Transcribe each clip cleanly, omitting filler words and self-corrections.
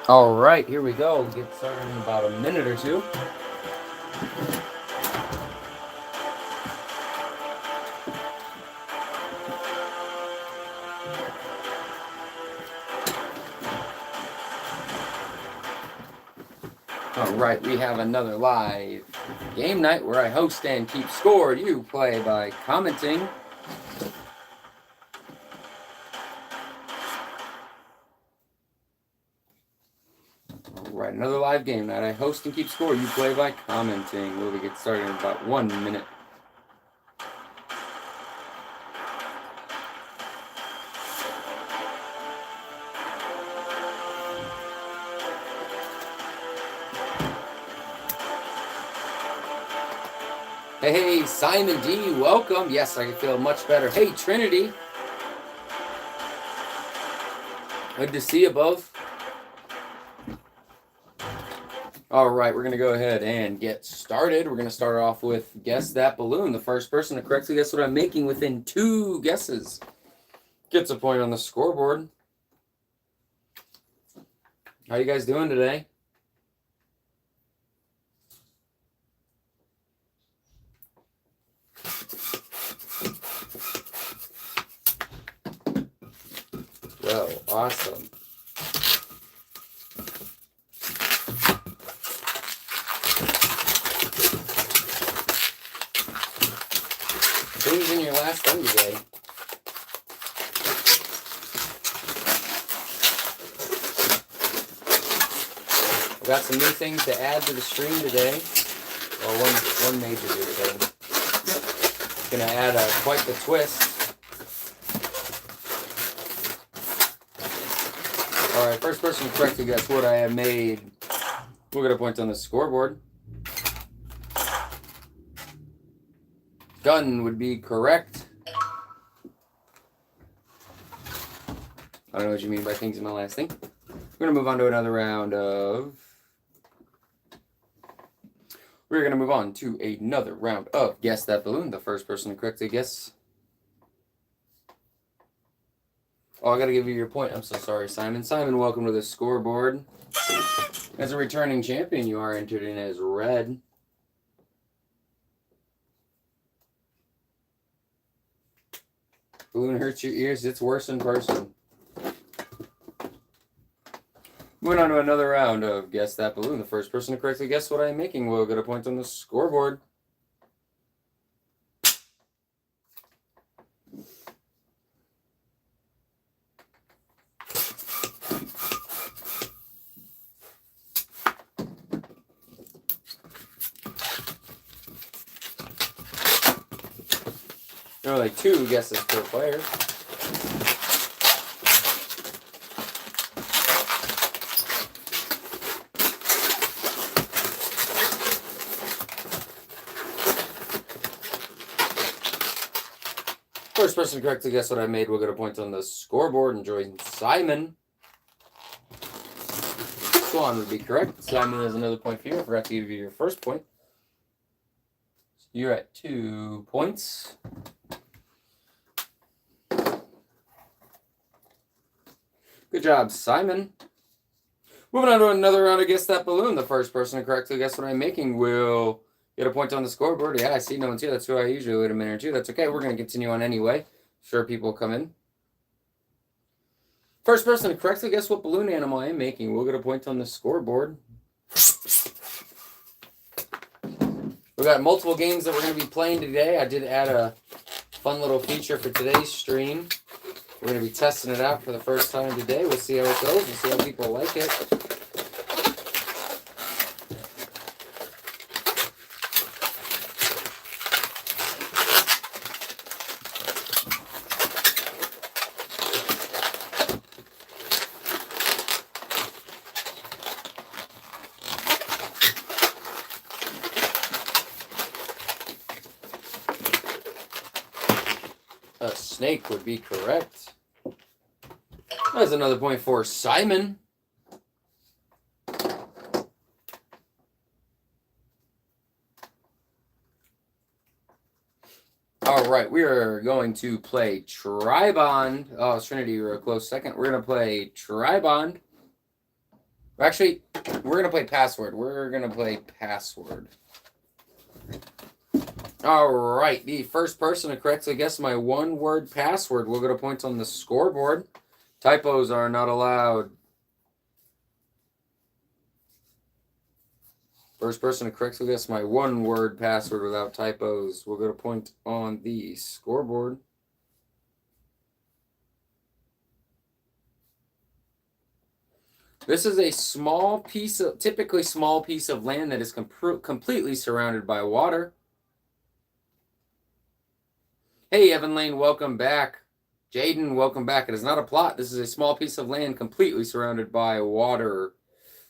All right, here we go. We'll get started in about a minute or two. All right, we have another live game night where I host and keep score. You play by commenting. All right, another live game night. I host and keep score. You play by commenting. We'll get started in about 1 minute. Hey, Simon D, welcome. Yes, I can feel much better. Hey, Trinity. Good to see you both. All right, we're going to go ahead and get started. We're going to start off with Guess That Balloon. The first person to correctly guess what I'm making within 2 guesses gets a point on the scoreboard. How you guys doing today? Well, awesome. Things in your last one today. I've got some new things to add to the stream today. Well, one major new thing. Gonna add quite the twist. All right, first person to correctly guess what I have made. We'll get a point on the scoreboard. Gun would be correct. I don't know what you mean by things in my last thing. We're going to move on to another round of... We're going to move on to another round of Guess That Balloon. The first person to correctly guess. Oh, I got to give you your point. I'm so sorry, Simon. Simon, welcome to the scoreboard. As a returning champion, you are entered in as red. Balloon hurts your ears. It's worse in person. Moving on to another round of Guess That Balloon. The first person to correctly guess what I'm making will get a point on the scoreboard. There are like 2 guesses per player. First person to correctly guess what I made will get a point on the scoreboard and join Simon. Swan would be correct. Simon has another point for you. I forgot to give you your first point. So you're at 2 points. Good job, Simon. Moving on to another round of Guess That Balloon. The first person to correctly guess what I'm making will get a point on the scoreboard. Yeah, I see no one's here. That's who I usually wait a minute or two. That's okay. We're going to continue on anyway. Sure, people will come in. First person to correctly guess what balloon animal I am making will get a point on the scoreboard. We've got multiple games that we're going to be playing today. I did add a fun little feature for today's stream. We're going to be testing it out for the first time today. We'll see how it goes. We'll see how people like it. A snake would be correct. That's another point for Simon. All right, we are going to play Tribond. Oh, Trinity, you were a close second. We're going to play Tribond. Actually, we're going to play password. We're going to play password. All right. The first person to correctly guess my one-word password will get a point on the scoreboard. Typos are not allowed. First person to correctly guess my one-word password without typos will get a point on the scoreboard. This is a small piece of, typically small piece of land that is completely surrounded by water. Hey, Evan Lane, welcome back. Jaden, welcome back. It is not a plot. This is a small piece of land completely surrounded by water.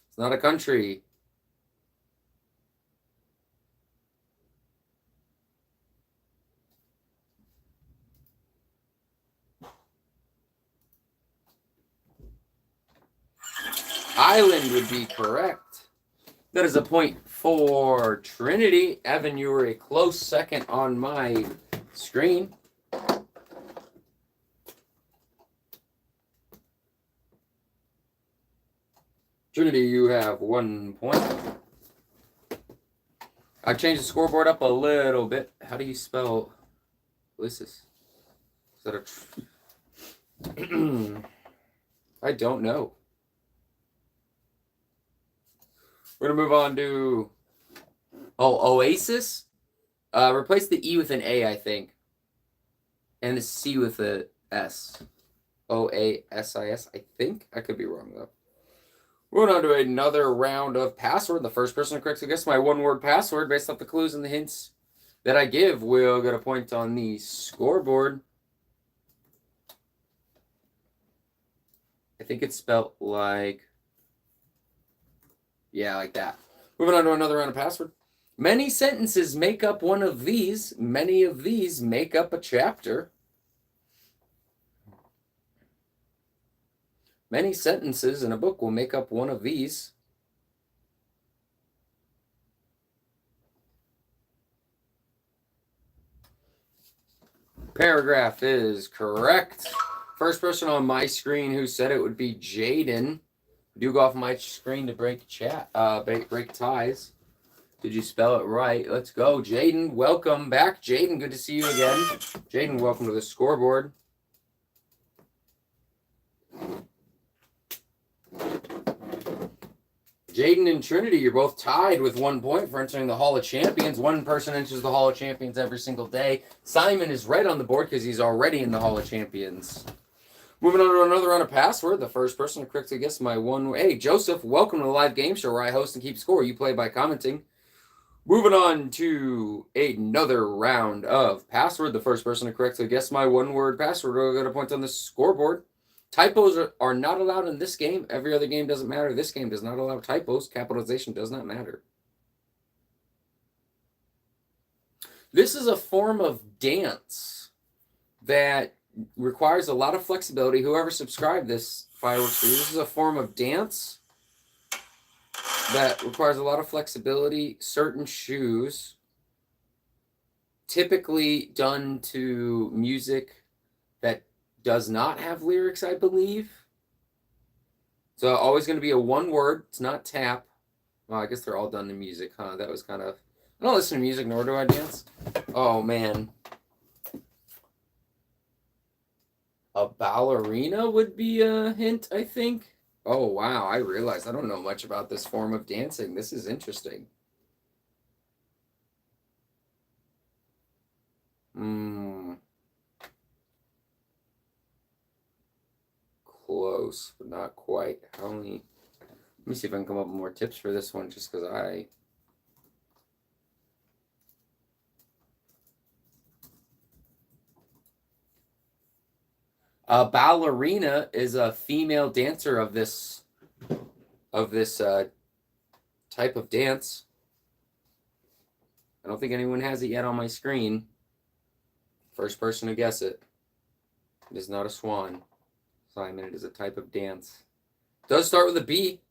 It's not a country. Island would be correct. That is a point for Trinity. Evan, you were a close second on my screen. Trinity, you have 1 point. I've changed the scoreboard up a little bit. How do you spell Ulysses? Is that a... I don't know. We're going to move on to... Oh, Oasis? Replace the E with an A, I think. And the C with a S. Oasis, I think. I could be wrong, though. Moving on to another round of password. The first person to correctly guess my one-word password based off the clues and the hints that I give will get a point on the scoreboard. I think it's spelled like... Yeah, like that. Moving on to another round of password. Many sentences make up one of these. Many of these make up a chapter. Many sentences in a book will make up one of these. Paragraph is correct. First person on my screen who said it would be Jaden. Do go off my screen to break ties. Did you spell it right? Let's go. Jaden, welcome back. Jaden, good to see you again. Jaden, welcome to the scoreboard. Jaden and Trinity, you're both tied with 1 point for entering the Hall of Champions. One person enters the Hall of Champions every single day. Simon is right on the board because he's already in the Hall of Champions. Moving on to another round of password. The first person to correctly guess my one... Hey, Joseph, welcome to the live game show where I host and keep score. You play by commenting. Moving on to another round of password. The first person to correctly guess my one-word password will get a point on the scoreboard. Typos are not allowed in this game. Every other game doesn't matter. This game does not allow typos. Capitalization does not matter. This is a form of dance that requires a lot of flexibility. Whoever subscribed this fireworks for you, this is a form of dance that requires a lot of flexibility. Certain shoes, typically done to music that does not have lyrics, I believe. So always going to be a one word. It's not tap. Well, I guess they're all done to music, huh? That was kind of... I don't listen to music, nor do I dance. Oh, man. A ballerina would be a hint, I think. Oh, wow. I realized I don't know much about this form of dancing. This is interesting. Close, but not quite. Let me see if I can come up with more tips for this one, just because I... A ballerina is a female dancer of this type of dance. I don't think anyone has it yet on my screen. First person to guess it. It is not a swan. Simon, it is a type of dance. It does start with a B.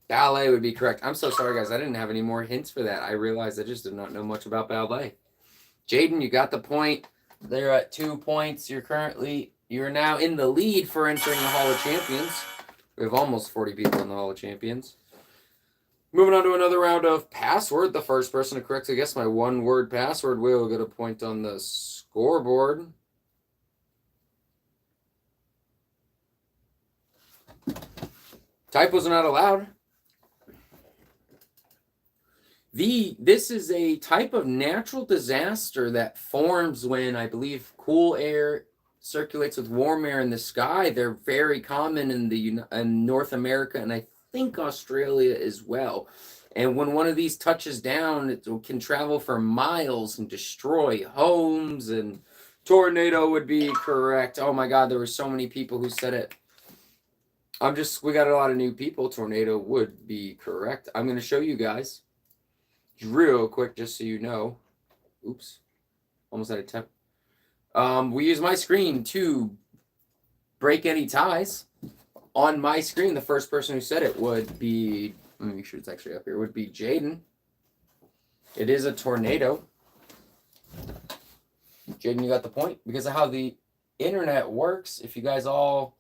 Ballet would be correct. I'm so sorry, guys. I didn't have any more hints for that. I realized I just did not know much about ballet. Jaden, you got the point. They're at 2 points. You're now in the lead for entering the Hall of Champions. We have almost 40 people in the Hall of Champions. Moving on to another round of password. The first person to correctly guess my one-word password will get a point on the scoreboard. Typos are not allowed. This is a type of natural disaster that forms when, I believe, cool air circulates with warm air in the sky. They're very common in North America and I think Australia as well. And when one of these touches down, it can travel for miles and destroy homes. And tornado would be correct. Oh my God, there were so many people who said it. We got a lot of new people. Tornado would be correct. I'm going to show you guys real quick, just so you know. Oops. Almost out of time. We use my screen to break any ties. On my screen, the first person who said it would be, let me make sure it's actually up here, would be Jaden. It is a tornado. Jaden, you got the point. Because of how the internet works, if you guys all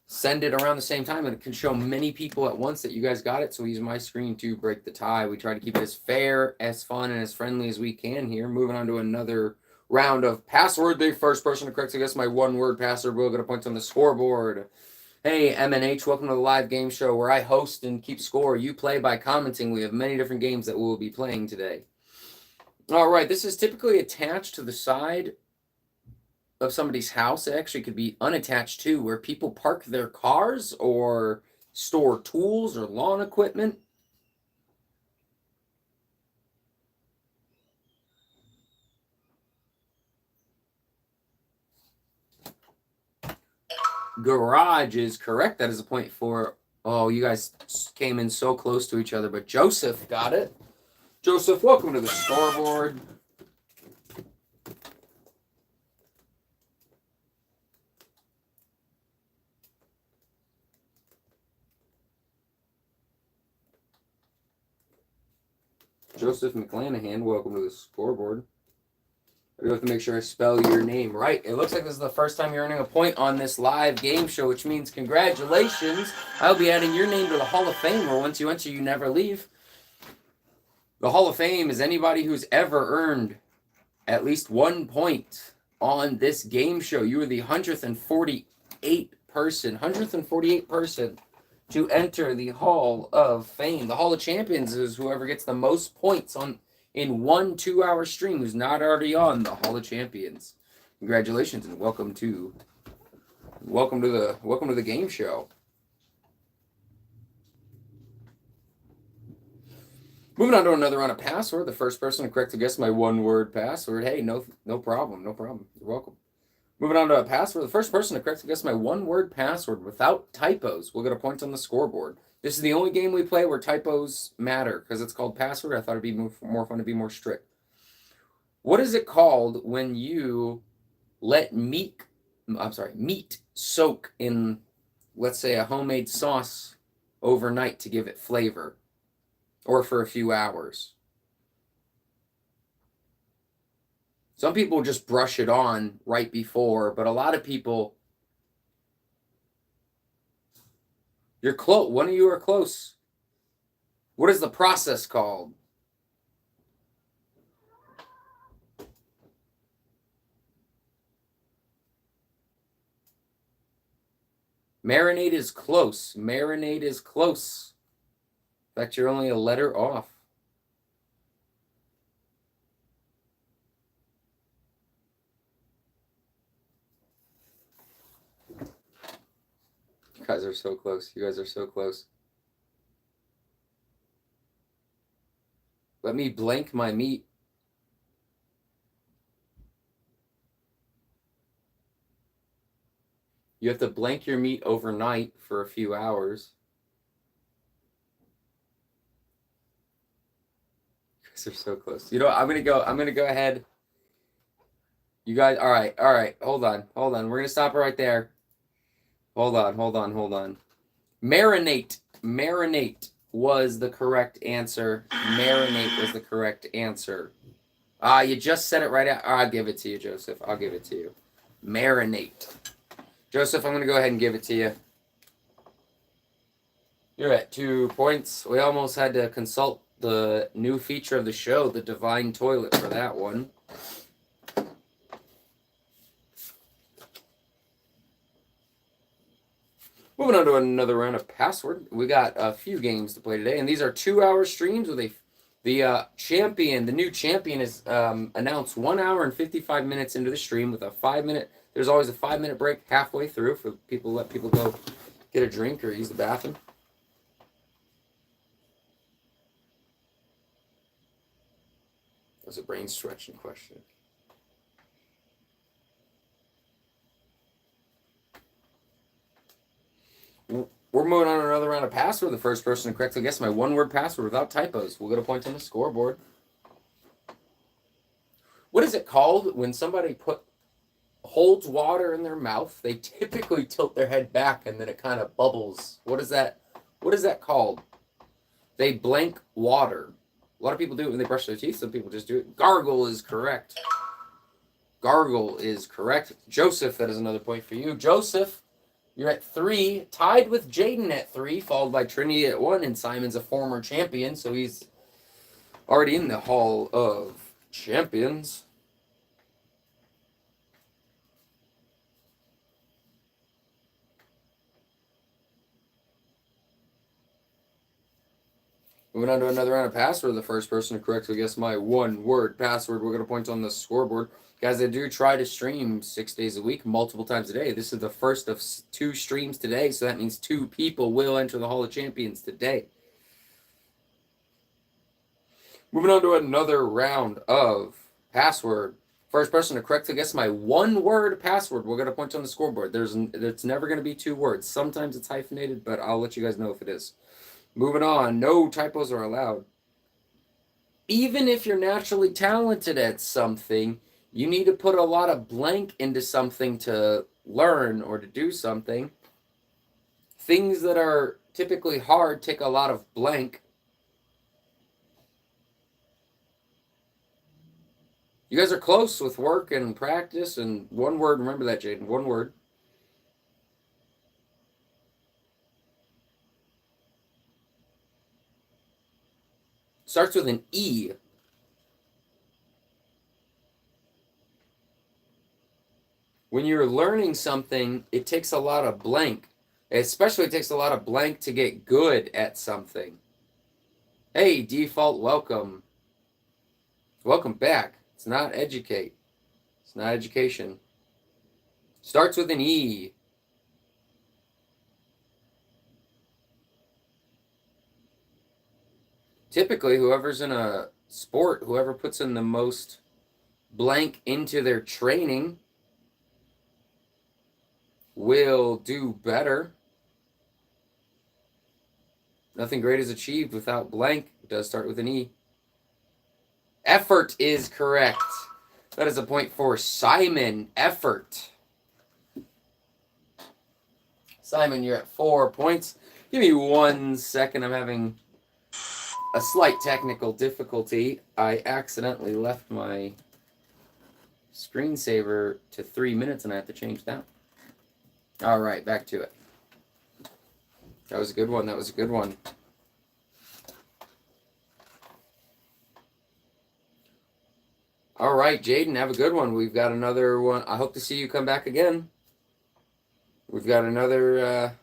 send it around the same time, and it can show many people at once that you guys got it. So we use my screen to break the tie. We try to keep it as fair, as fun, and as friendly as we can here. Moving on to another round of password. The first person to correctly guess my one-word password will get a point on the scoreboard. Hey, MNH, welcome to the live game show where I host and keep score. You play by commenting. We have many different games that we'll be playing today. All right, this is typically attached to the side of somebody's house. It actually could be unattached too, where people park their cars or store tools or lawn equipment. Garage is correct. That is a point for, oh, you guys came in so close to each other, but Joseph got it. Joseph, welcome to the scoreboard. Joseph McClanahan, welcome to the scoreboard. I do have to make sure I spell your name right. It looks like this is the first time you're earning a point on this live game show, which means congratulations. I'll be adding your name to the Hall of Fame, where once you enter, you never leave. The Hall of Fame is anybody who's ever earned at least 1 point on this game show. You are the 148th person to enter the Hall of Fame. The Hall of Champions is whoever gets the most points in 1 2-hour stream who's not already on the Hall of Champions. Congratulations and welcome to the game show. Moving on to another round of password. The first person to correctly guess my one-word password. Hey, no problem. You're welcome. Moving on to a password. The first person to correctly guess my one-word password without typos will get a point on the scoreboard. This is the only game we play where typos matter because it's called password. I thought it'd be more fun to be more strict. What is it called when you let meat soak in, let's say, a homemade sauce overnight to give it flavor, or for a few hours? Some people just brush it on right before, but a lot of people, you're close. One of you are close. What is the process called? Marinade is close. Marinade is close. In fact, you're only a letter off. You guys are so close. You guys are so close. Let me blank my meat. You have to blank your meat overnight for a few hours. You guys are so close. You know what? I'm gonna go ahead. You guys, all right. Hold on. We're gonna stop it right there. Hold on. Marinate. was the correct answer. Marinate was the correct answer. You just said it right out. I'll give it to you, Joseph. I'll give it to you. Marinate. Joseph, I'm going to go ahead and give it to you. You're at 2 points. We almost had to consult the new feature of the show, the Divine Toilet, for that one. Moving on to another round of Password. We got a few games to play today, and these are 2-hour streams with the champion. The new champion is announced 1 hour and 55 minutes into the stream with a 5-minute. There's always a 5-minute break halfway through for people. Let people go get a drink or use the bathroom. That was a brain stretching question. We're moving on to another round of Password. The first person to correctly guess my one-word password without typos will get a point on the scoreboard. What is it called when somebody holds water in their mouth? They typically tilt their head back and then it kind of bubbles. What is that called? They blank water. A lot of people do it when they brush their teeth. Some people just do it. Gargle is correct. Gargle is correct. Joseph, that is another point for you. Joseph, you're at 3, tied with Jaden at 3, followed by Trinity at 1, and Simon's a former champion, so he's already in the Hall of Champions. Moving on to another round of Password. The first person to correctly guess my one-word password will get a point on the scoreboard. Guys, I do try to stream 6 days a week, multiple times a day. This is the first of 2 streams today, so that means 2 people will enter the Hall of Champions today. Moving on to another round of Password. First person to correctly guess my one-word password will get a point on the scoreboard. It's never going to be 2 words. Sometimes it's hyphenated, but I'll let you guys know if it is. Moving on, no typos are allowed. Even if you're naturally talented at something, you need to put a lot of blank into something to learn or to do something. Things that are typically hard take a lot of blank. You guys are close with work and practice and one word. Remember that, Jaden. One word. Starts with an E. When you're learning something, it takes a lot of blank. Especially it takes a lot of blank to get good at something. Hey, default welcome. Welcome back. It's not educate. It's not education. Starts with an E. Typically, whoever's in a sport, whoever puts in the most blank into their training will do better. Nothing great is achieved without blank. It does start with an E. Effort is correct. That is a point for Simon. Effort. Simon, you're at 4 points. Give me 1 second. I'm having a slight technical difficulty. I accidentally left my screensaver to 3 minutes and I have to change that. All right, back to it. That was a good one. That was a good one. All right, Jaden, have a good one. We've got another one. I hope to see you come back again. We've got another...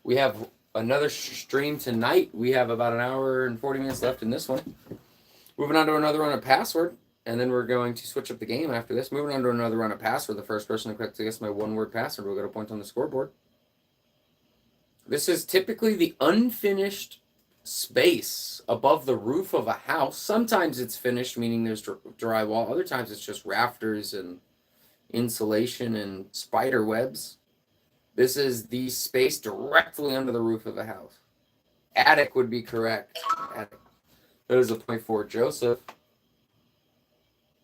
we have another stream tonight. We have about an hour and 40 minutes left in this one. Moving on to another run of Password. And then we're going to switch up the game after this. Moving on to another run of Password. The first person to correctly guess my one-word password will get a point on the scoreboard. This is typically the unfinished space above the roof of a house. Sometimes it's finished, meaning there's drywall. Other times it's just rafters and insulation and spider webs. This is the space directly under the roof of a house. Attic would be correct. Attic. That is a point for Joseph.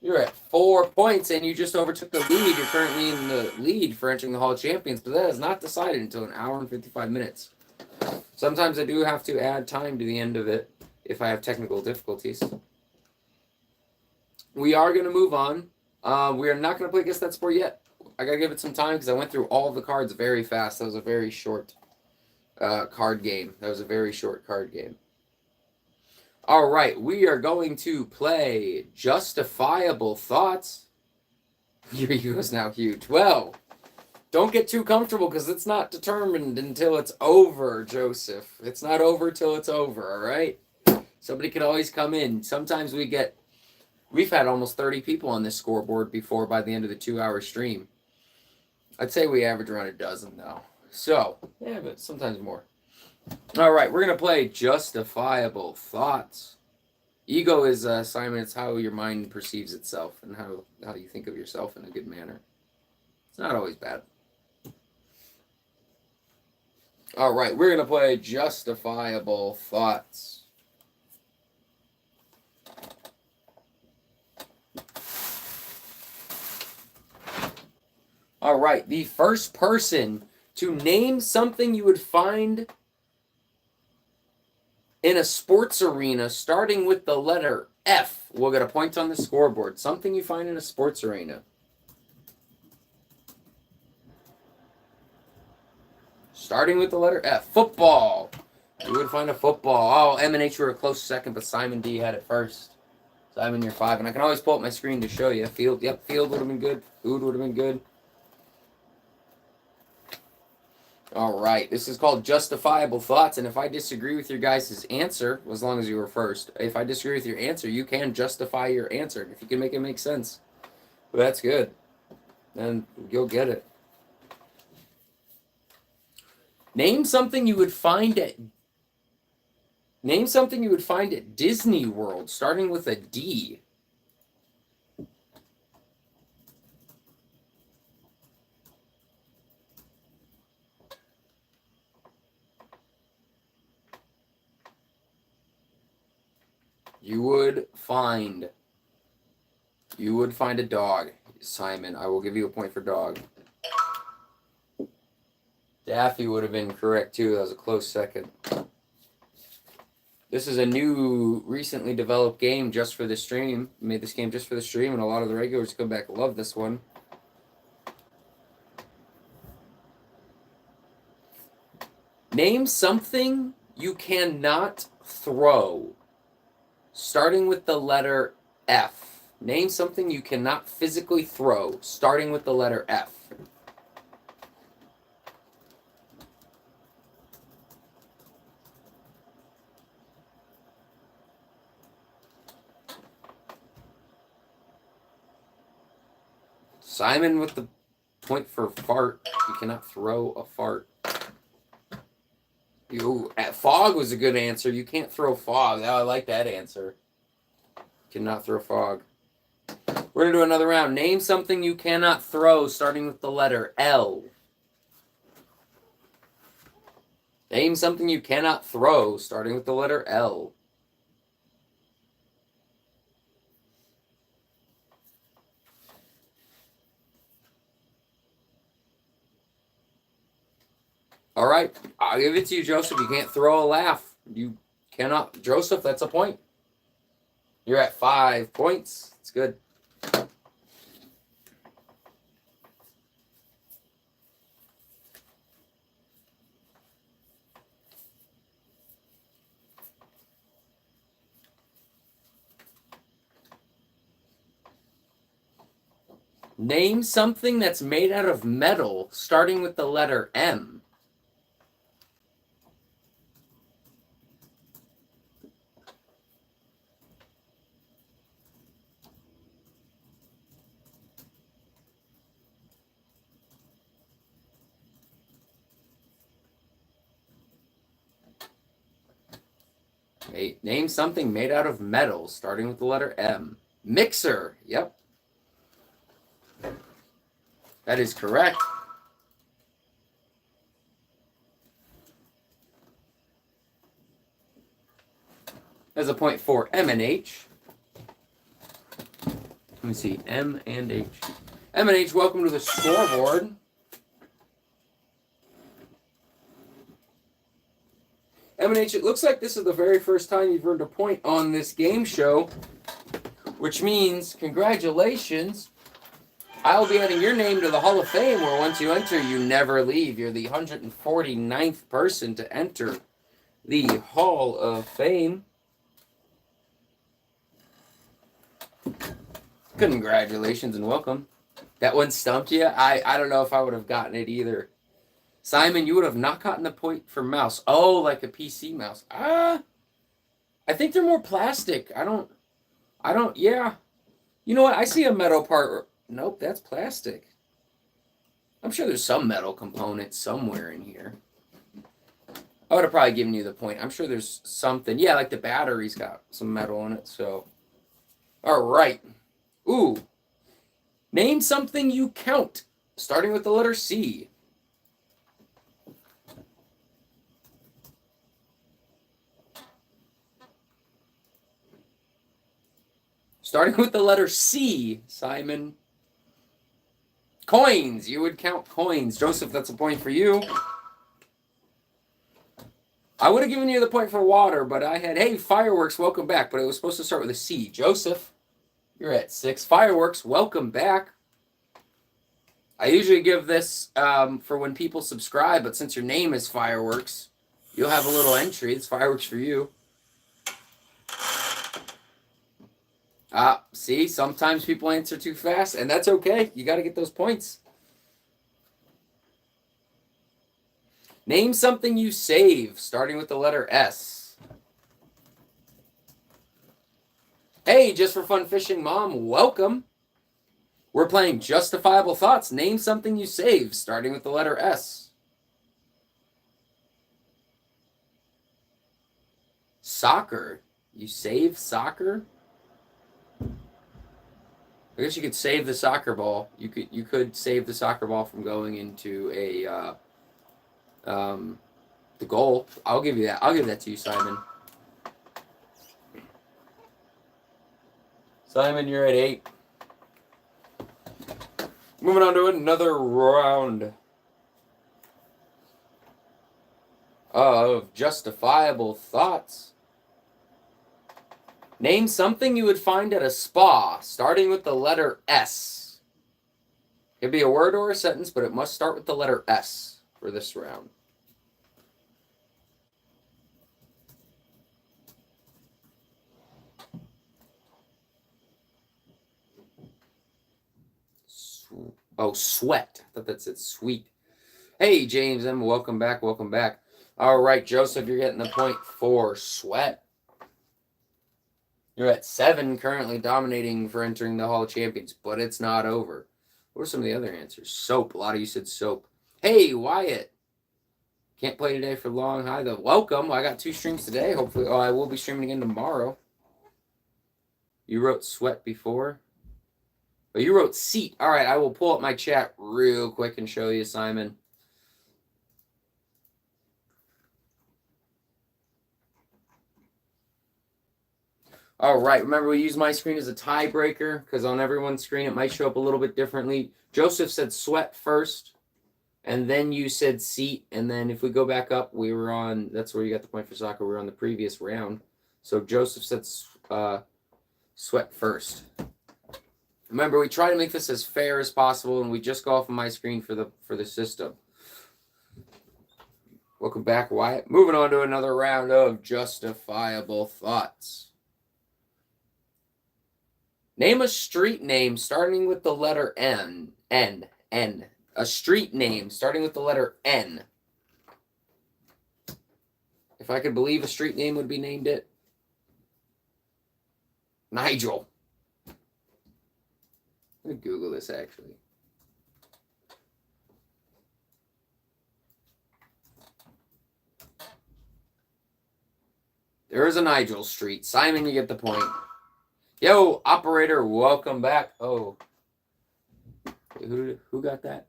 You're at 4 points, and you just overtook the lead. You're currently in the lead for entering the Hall of Champions, but that is not decided until an hour and 55 minutes. Sometimes I do have to add time to the end of it if I have technical difficulties. We are going to move on. We are not going to play Guess That Sport yet. I got to give it some time because I went through all of the cards very fast. That was a very short card game. All right, we are going to play Justifiable Thoughts. Your ego is now huge. Well, don't get too comfortable because it's not determined until it's over, Joseph. It's not over till it's over, all right? Somebody could always come in. Sometimes we've had almost 30 people on this scoreboard before by the end of the 2-hour stream. I'd say we average around a dozen, though. So, yeah, but sometimes more. All right, we're going to play Justifiable Thoughts. Ego is, Simon, it's how your mind perceives itself and how you think of yourself in a good manner. It's not always bad. All right, we're going to play Justifiable Thoughts. All right, the first person to name something you would find in a sports arena starting with the letter F will get a point on the scoreboard. Something you find in a sports arena. Starting with the letter F. Football. You would find a football. Oh, M and H were a close second, but Simon D had it first. Simon, you're 5. And I can always pull up my screen to show you. Field. Yep, field would have been good. Food would have been good. All right, this is called Justifiable Thoughts, and if I disagree with your guys' answer, as long as you were first, if I disagree with your answer, you can justify your answer. If you can make it make sense, well, that's good. Then you'll get it. Name something you would find at Disney World, starting with a D. You would find a dog, Simon. I will give you a point for dog. Daffy would have been correct too. That was a close second. This is a new, recently developed game just for the stream. We made this game just for the stream, and a lot of the regulars come back and love this one. Name something you cannot throw. Starting with the letter F. Name something you cannot physically throw, starting with the letter F. Simon with the point for fart. You cannot throw a fart. Fog was a good answer. You can't throw fog. Oh, I like that answer. Cannot throw fog. We're going to do another round. Name something you cannot throw, starting with the letter L. Name something you cannot throw, starting with the letter L. All right, I'll give it to you, Joseph. You can't throw a laugh. You cannot. Joseph, that's a point. You're at 5 points. It's good. Name something that's made out of metal, starting with the letter M. Name something made out of metal, starting with the letter M. Mixer. Yep. That is correct. There's a point for M and H. Let me see. M and H. M and H, welcome to the scoreboard. M and H, it looks like this is the very first time you've earned a point on this game show, which means congratulations. I'll be adding your name to the Hall of Fame, where once you enter, you never leave. You're the 149th person to enter the Hall of Fame. Congratulations and welcome. That one stumped you? I don't know if I would have gotten it either. Simon, you would have not gotten the point for mouse. Oh, like a PC mouse. I think they're more plastic. I don't, yeah. You know what? I see a metal part. Nope, that's plastic. I'm sure there's some metal component somewhere in here. I would have probably given you the point. I'm sure there's something. Yeah, like the battery's got some metal in it, so. All right. Ooh. Name something you count, starting with the letter C. Starting with the letter C, Simon. Coins. You would count coins. Joseph, that's a point for you. I would have given you the point for water, but I had, hey, fireworks, welcome back. But it was supposed to start with a C. Joseph, you're at 6. Fireworks, welcome back. I usually give this for when people subscribe, but since your name is Fireworks, you'll have a little entry. It's fireworks for you. See, sometimes people answer too fast, and that's okay. You got to get those points. Name something you save, starting with the letter S. Hey, Just for Fun Fishing Mom, welcome. We're playing Justifiable Thoughts. Name something you save, starting with the letter S. Soccer. You save soccer? I guess you could save the soccer ball. You could save the soccer ball from going into the goal. I'll give you that. I'll give that to you, Simon. Simon, you're at 8. Moving on to another round of Justifiable Thoughts. Name something you would find at a spa, starting with the letter S. It could be a word or a sentence, but it must start with the letter S for this round. Oh, sweat. I thought that said sweet. Hey, James M. Welcome back. Welcome back. All right, Joseph, you're getting the point for sweat. You're at 7, currently dominating for entering the Hall of Champions, but it's not over. What are some of the other answers? Soap. A lot of you said soap. Hey, Wyatt. Can't play today for long. Hi, though. Welcome. I got 2 streams today. Hopefully, I will be streaming again tomorrow. You wrote sweat before. Oh, you wrote seat. All right, I will pull up my chat real quick and show you, Simon. All right, remember we use my screen as a tiebreaker because on everyone's screen it might show up a little bit differently. Joseph said sweat first, and then you said seat, and then if we go back up, we were on, that's where you got the point for soccer, we were on the previous round. So Joseph said sweat first. Remember, we try to make this as fair as possible, and we just go off of my screen for the system. Welcome back, Wyatt. Moving on to another round of Justifiable Thoughts. Name a street name starting with the letter N. A street name starting with the letter N. If I could believe a street name would be named it. Nigel. Let me Google this, actually. There is a Nigel Street. Simon, you get the point. Yo, operator, welcome back. Oh. Who got that?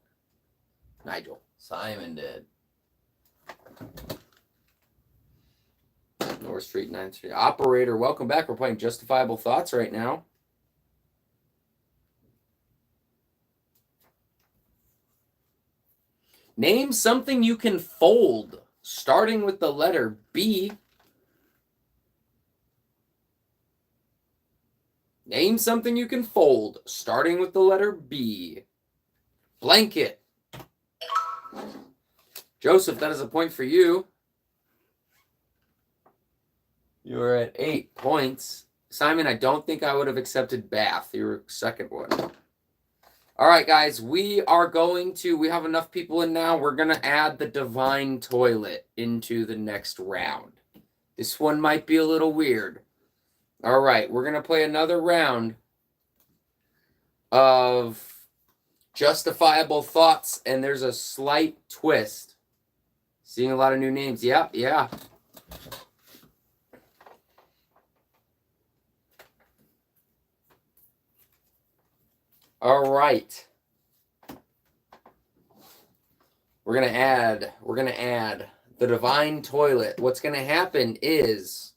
Nigel. Simon did. North Street, 9th Street. Operator, welcome back. We're playing Justifiable Thoughts right now. Name something you can fold, starting with the letter B. Name something you can fold, starting with the letter B. Blanket. Joseph, that is a point for you. You are at 8 points. Simon, I don't think I would have accepted bath, your second one. All right, guys, we have enough people in now. We're going to add the divine toilet into the next round. This one might be a little weird. All right, we're going to play another round of justifiable thoughts, and there's a slight twist. Seeing a lot of new names. Yeah. All right. We're going to add the divine toilet. What's going to happen is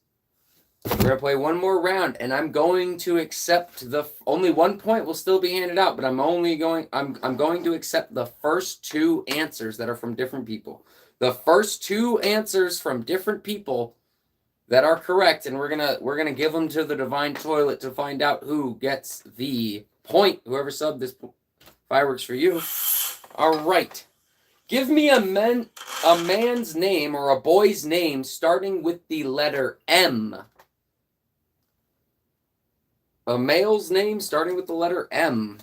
we're going to play one more round, and I'm going to accept only 1 point will still be handed out, but I'm going to accept the first 2 answers that are from different people. The first 2 answers from different people that are correct, and we're going to give them to the divine toilet to find out who gets the point. Whoever subbed this fireworks for you. All right. Give me a man's name or a boy's name starting with the letter M. A male's name starting with the letter M.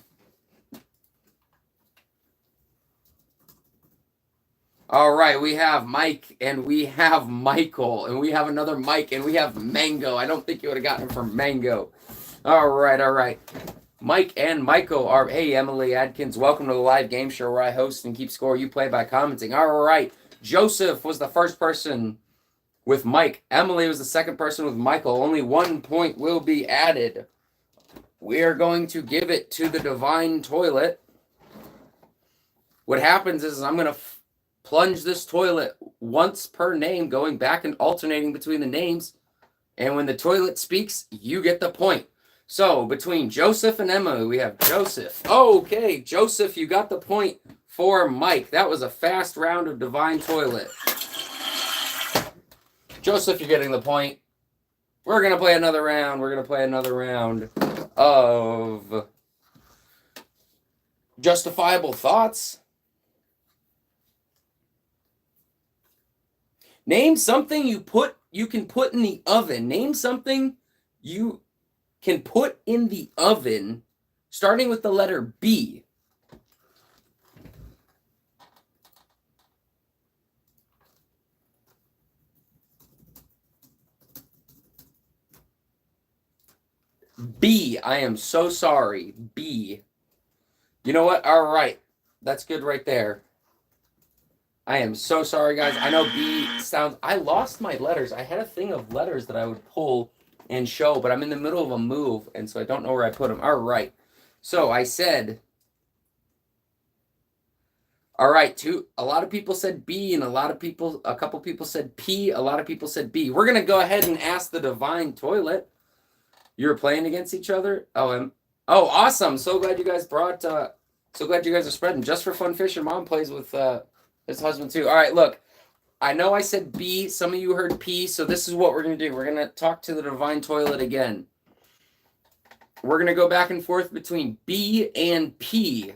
All right, we have Mike, and we have Michael, and we have another Mike, and we have Mango. I don't think you would have gotten it from Mango. All right. Mike and Michael are, hey, Emily Adkins, welcome to the live game show where I host and keep score. You play by commenting. All right, Joseph was the first person with Mike. Emily was the second person with Michael. Only 1 point will be added. We are going to give it to the divine toilet. What happens is I'm going to plunge this toilet once per name, going back and alternating between the names. And when the toilet speaks, you get the point. So between Joseph and Emily, we have Joseph. Okay, Joseph, you got the point for Mike. That was a fast round of divine toilet. Joseph, you're getting the point. We're going to play another round. Of justifiable thoughts. Name something you can put in the oven. Name something you can put in the oven starting with the letter B. B. I am so sorry. B. You know what? All right. That's good right there. I am so sorry, guys. I know B sounds... I lost my letters. I had a thing of letters that I would pull and show, but I'm in the middle of a move, and so I don't know where I put them. All right. So I said... All right, a lot of people said B, and a couple people said P, a lot of people said B. We're going to go ahead and ask the divine toilet. You're playing against each other? Oh, awesome. So glad you guys so glad you guys are spreading. Just for fun, Fisher Mom plays with his husband too. All right, look. I know I said B. Some of you heard P, so this is what we're going to do. We're going to talk to the divine toilet again. We're going to go back and forth between B and P.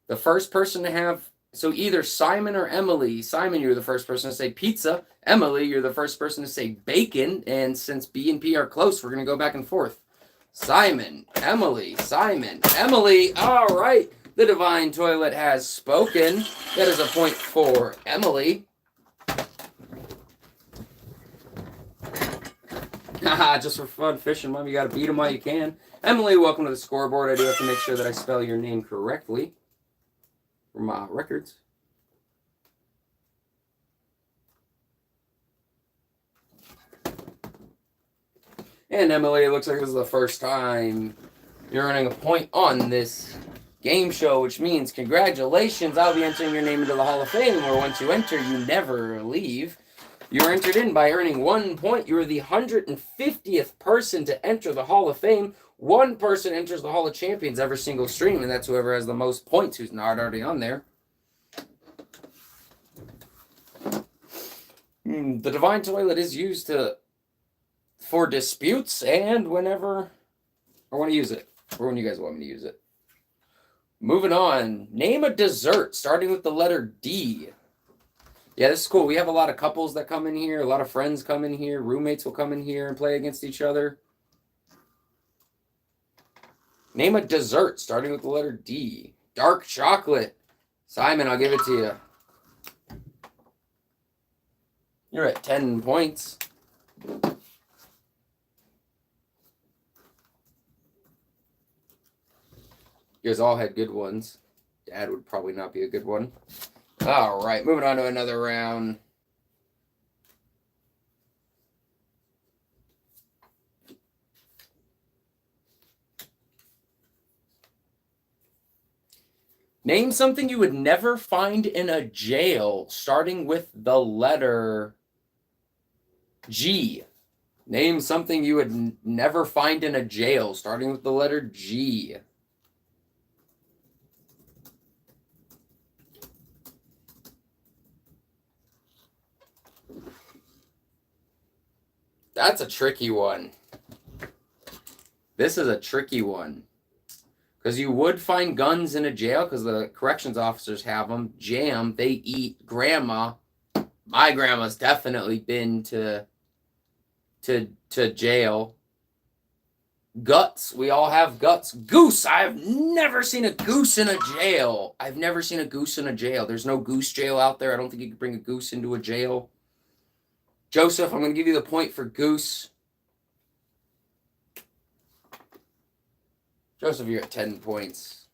The first person to have... So either Simon or Emily. Simon, you're the first person to say pizza. Emily, you're the first person to say bacon. And since B and P are close, we're going to go back and forth. Simon, Emily. All right. The divine toilet has spoken. That is a point for Emily. Haha, just for fun, Fishing Mom, you got to beat them while you can. Emily, welcome to the scoreboard. I do have to make sure that I spell your name correctly for my records. And Emily, it looks like this is the first time you're earning a point on this game show, which means congratulations. I'll be entering your name into the Hall of Fame, where once you enter, you never leave. You're entered in by earning 1 point. You're the 150th person to enter the Hall of Fame. One person enters the Hall of Champions every single stream, and that's whoever has the most points who's not already on there. The divine toilet is used for disputes and whenever I want to use it, or when you guys want me to use it. Moving on. Name a dessert starting with the letter D. Yeah, this is cool. We have a lot of couples that come in here. A lot of friends come in here. Roommates will come in here and play against each other. Name a dessert starting with the letter D. Dark chocolate. Simon, I'll give it to you. You're at 10 points. You guys all had good ones. Dad would probably not be a good one. All right, moving on to another round. Name something you would never find in a jail, starting with the letter G. Name something you would never find in a jail, starting with the letter G. That's a tricky one. This is a tricky one. Because you would find guns in a jail because the corrections officers have them. Jam, they eat. Grandma. My grandma's definitely been to jail. Guts. We all have guts. Goose. I've never seen a goose in a jail. I've never seen a goose in a jail. There's no goose jail out there. I don't think you could bring a goose into a jail. Joseph, I'm going to give you the point for goose. Joseph, you're at 10 points.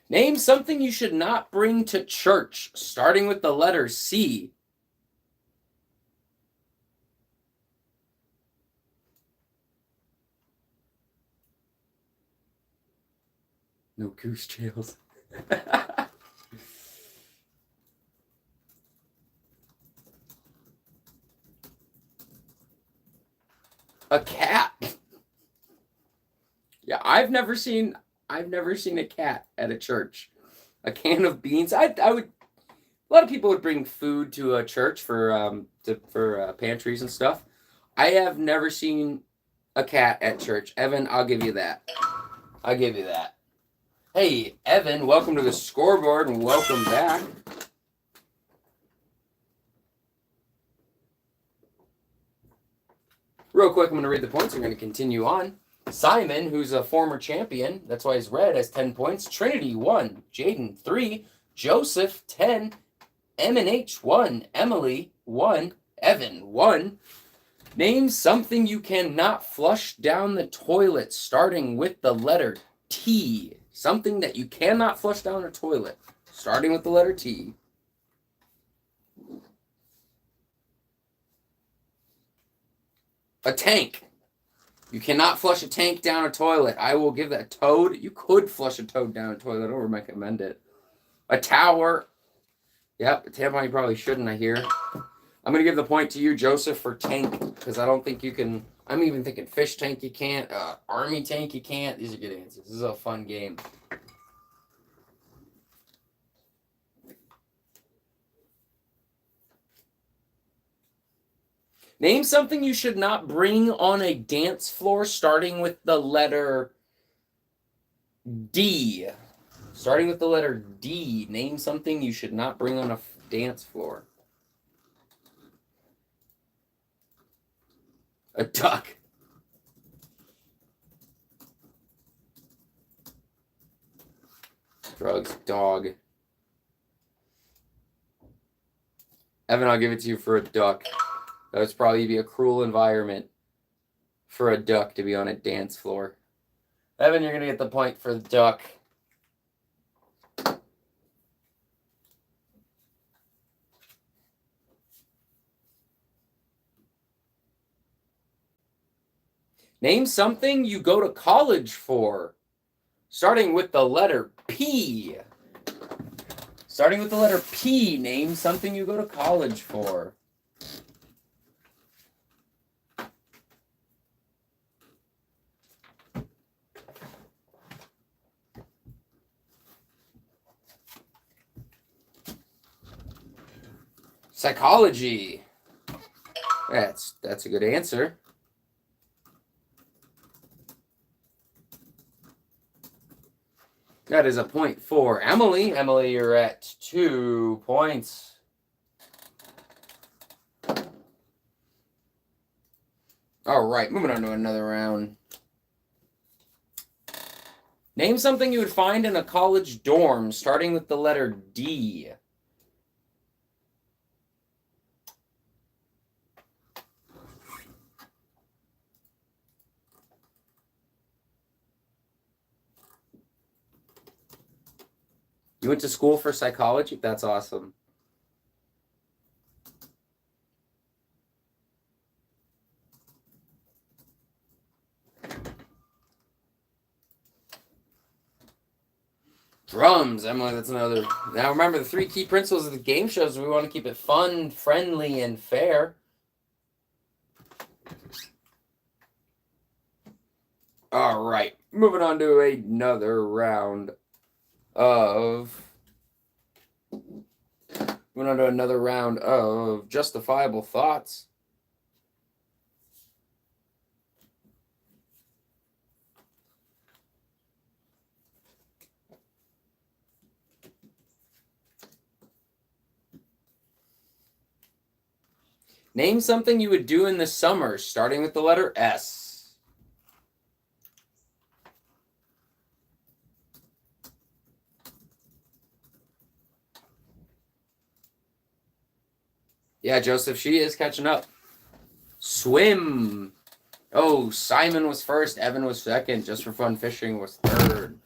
Name something you should not bring to church, starting with the letter C. No goose jails. A cat. Yeah, I've never seen a cat at a church. A can of beans. I would. A lot of people would bring food to a church for pantries and stuff. I have never seen a cat at church. Evan, I'll give you that. I'll give you that. Hey, Evan, welcome to the scoreboard and welcome back. Real quick, I'm going to read the points. We're going to continue on. Simon, who's a former champion, that's why he's red, has 10 points. Trinity, 1. Jaden, 3. Joseph, 10. M&H, 1. Emily, 1. Evan, 1. Name something you cannot flush down the toilet, starting with the letter T. Something that you cannot flush down a toilet, starting with the letter T. A tank. You cannot flush a tank down a toilet. I will give that. Toad. You could flush a toad down a toilet. I don't recommend it. A tower. Yep, a tampon you probably shouldn't, I hear. I'm going to give the point to you, Joseph, for tank, because I don't think you can. I'm even thinking fish tank you can't. Army tank you can't. These are good answers. This is a fun game. Name something you should not bring on a dance floor, starting with the letter D. Starting with the letter D. Name something you should not bring on a dance floor. A duck. Drugs. Dog. Evan, I'll give it to you for a duck. That would probably be a cruel environment for a duck to be on a dance floor. Evan, you're going to get the point for the duck. Name something you go to college for, starting with the letter P. Starting with the letter P, name something you go to college for. Psychology. That's a good answer. That is a point for Emily. Emily, you're at 2 points. All right, moving on to another round. Name something you would find in a college dorm starting with the letter D. You went to school for psychology? That's awesome. Drums, Emily, that's another. Now remember, the 3 key principles of the game shows, we want to keep it fun, friendly, and fair. All right, moving on to another round of justifiable thoughts. Name something you would do in the summer, starting with the letter S. Yeah, Joseph, she is catching up. Swim. Oh, Simon was first, Evan was second. Just for Fun Fishing was third.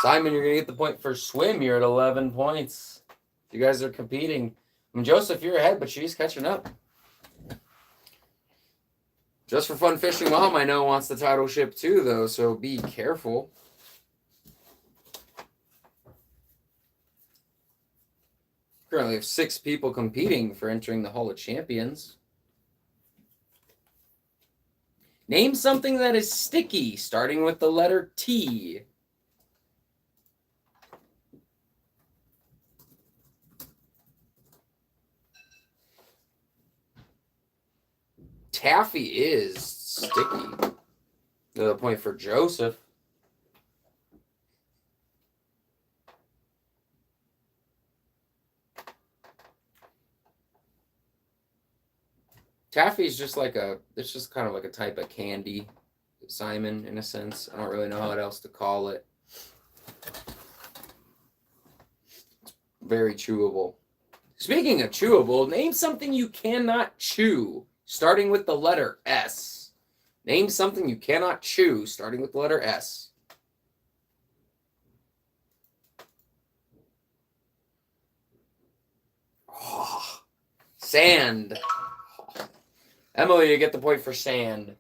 Simon, you're going to get the point for swim. You're at 11 points. You guys are competing. And Joseph, you're ahead, but she's catching up. Just for Fun Fishing Mom, I know, wants the title ship too, though, so be careful. Currently have 6 people competing for entering the Hall of Champions. Name something that is sticky, starting with the letter T. Taffy is sticky. Another point for Joseph. Taffy is just like it's just kind of like a type of candy, Simon, in a sense. I don't really know what else to call it. It's very chewable. Speaking of chewable, name something you cannot chew, starting with the letter S. Name something you cannot chew, starting with the letter S. Oh, sand. Emily, you get the point for sand.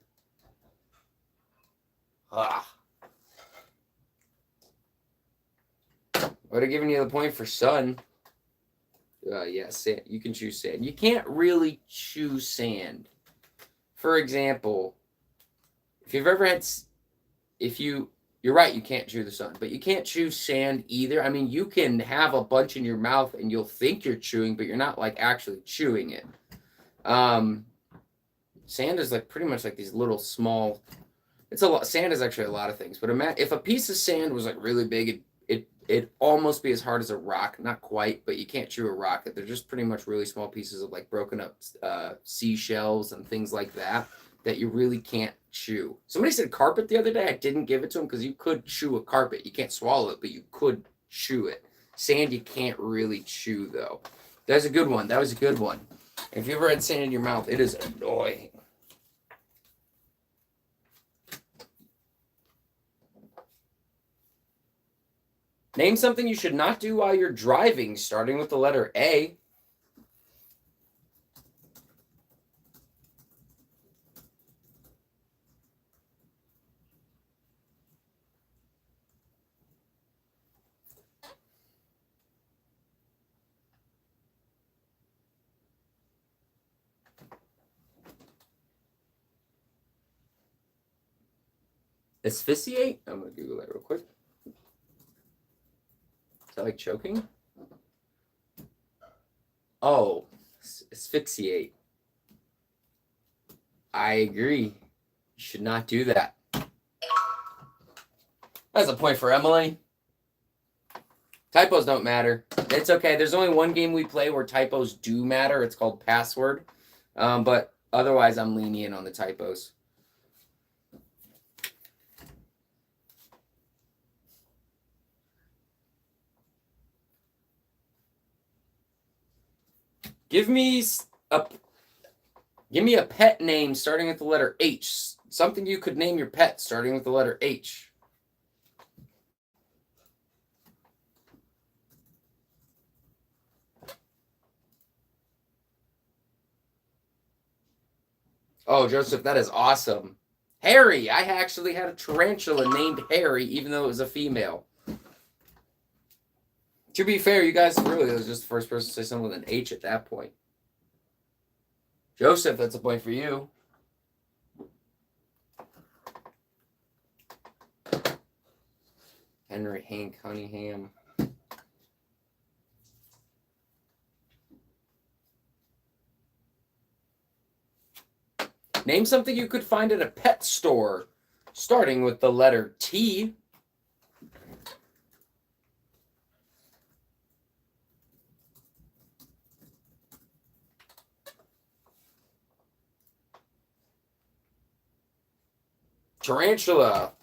Would have given you the point for sun. Yeah, sand. You can chew sand. You can't really chew sand. For example, if you've ever had, you're right, you can't chew the sun, but you can't chew sand either. I mean, you can have a bunch in your mouth and you'll think you're chewing, but you're not like actually chewing it. Sand is like pretty much like these little small. It's a lot. Sand is actually a lot of things, but if a piece of sand was like really big, it'd almost be as hard as a rock. Not quite, but you can't chew a rock. They're just pretty much really small pieces of like broken up seashells and things like that you really can't chew. Somebody said carpet the other day. I didn't give it to them because you could chew a carpet. You can't swallow it, but you could chew it. Sand you can't really chew though. That's a good one. That was a good one. If you ever had sand in your mouth, it is annoying. Name something you should not do while you're driving, starting with the letter A. Asphyxiate? I'm going to Google that real quick. Is that like choking? Oh, asphyxiate. I agree. You should not do that. That's a point for Emily. Typos don't matter. It's okay. There's only one game we play where typos do matter. It's called Password. But otherwise, I'm lenient on the typos. Give me a pet name starting with the letter H. Something you could name your pet starting with the letter H. Oh, Joseph, that is awesome. Harry. I actually had a tarantula named Harry, even though it was a female. To be fair, you guys really was just the first person to say something with an H at that point. Joseph, that's a point for you. Henry Hank Cunningham. Name something you could find at a pet store, starting with the letter T. Tarantula.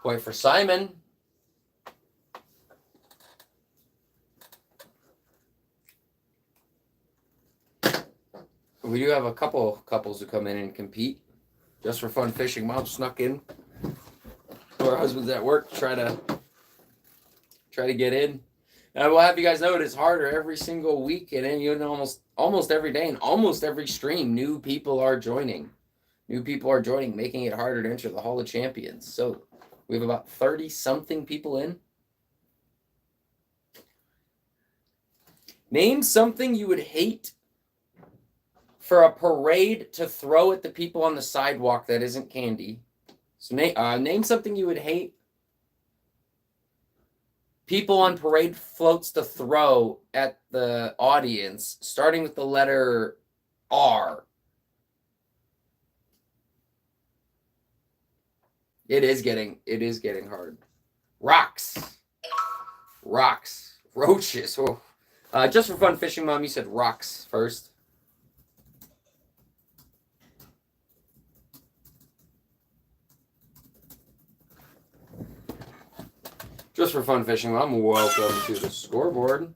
Point for Simon. We do have a couple couples who come in and compete just for fun fishing. Mom snuck in. Her husband's at work, try to get in. And I will have you guys know it is harder every single week, and then almost every day and almost every stream, new people are joining. Making it harder to enter the Hall of Champions. So we have about 30-something people in. Name something you would hate for a parade to throw at the people on the sidewalk that isn't candy. So name something you would hate people on parade floats to throw at the audience, starting with the letter R. It is getting hard. Rocks. Roaches. Oh. Just for fun fishing, Mom, you said rocks first. Just for fun fishing, Mom, welcome to the scoreboard.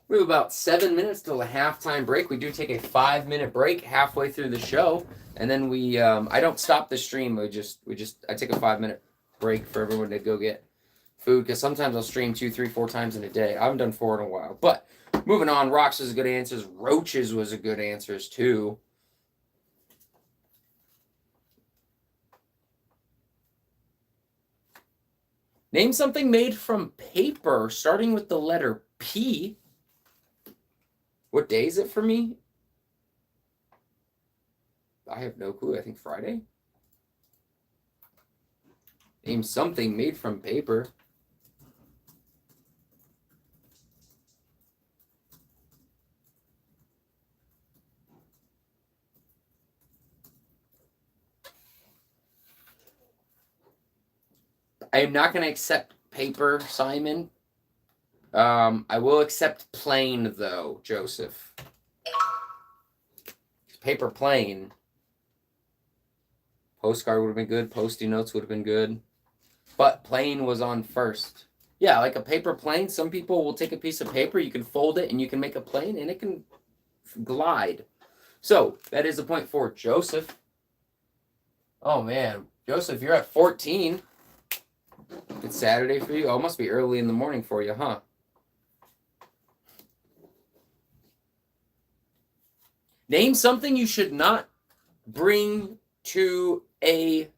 We have about 7 minutes till a halftime break. We do take a 5-minute break halfway through the show, and then we I don't stop the stream. I take a 5-minute break for everyone to go get food, because sometimes I'll stream 2, 3, 4 times in a day. I haven't done 4 in a while. But moving on, rocks was a good answer. Roaches was a good answer too. Name something made from paper starting with the letter P. What day is it for me? I have no clue. I think Friday. Name something made from paper. I am not going to accept paper, Simon. I will accept plain, though, Joseph. Paper plain. Postcard would have been good. Post-it notes would have been good. But plain was on first. Yeah, like a paper plane. Some people will take a piece of paper, you can fold it, and you can make a plane, and it can glide. So, that is a point for Joseph. Oh, man. Joseph, you're at 14. It's Saturday for you? Oh, it must be early in the morning for you, huh? Name something you should not bring to a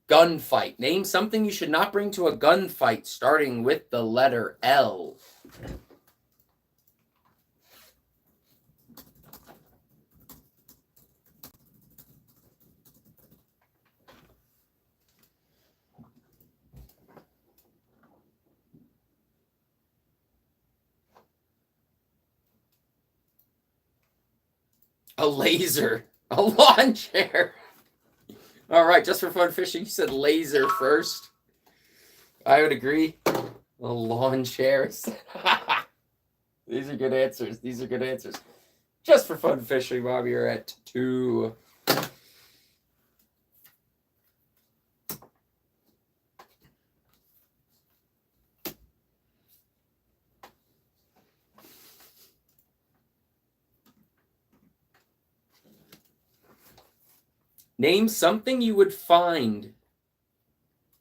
gunfight. Name something you should not bring to a gunfight starting with the letter L. A laser. A lawn chair. All right, just for fun fishing, you said laser first. I would agree. A lawn chair. These are good answers. These are good answers. Just for fun fishing, Bob, you're at 2. Name something you would find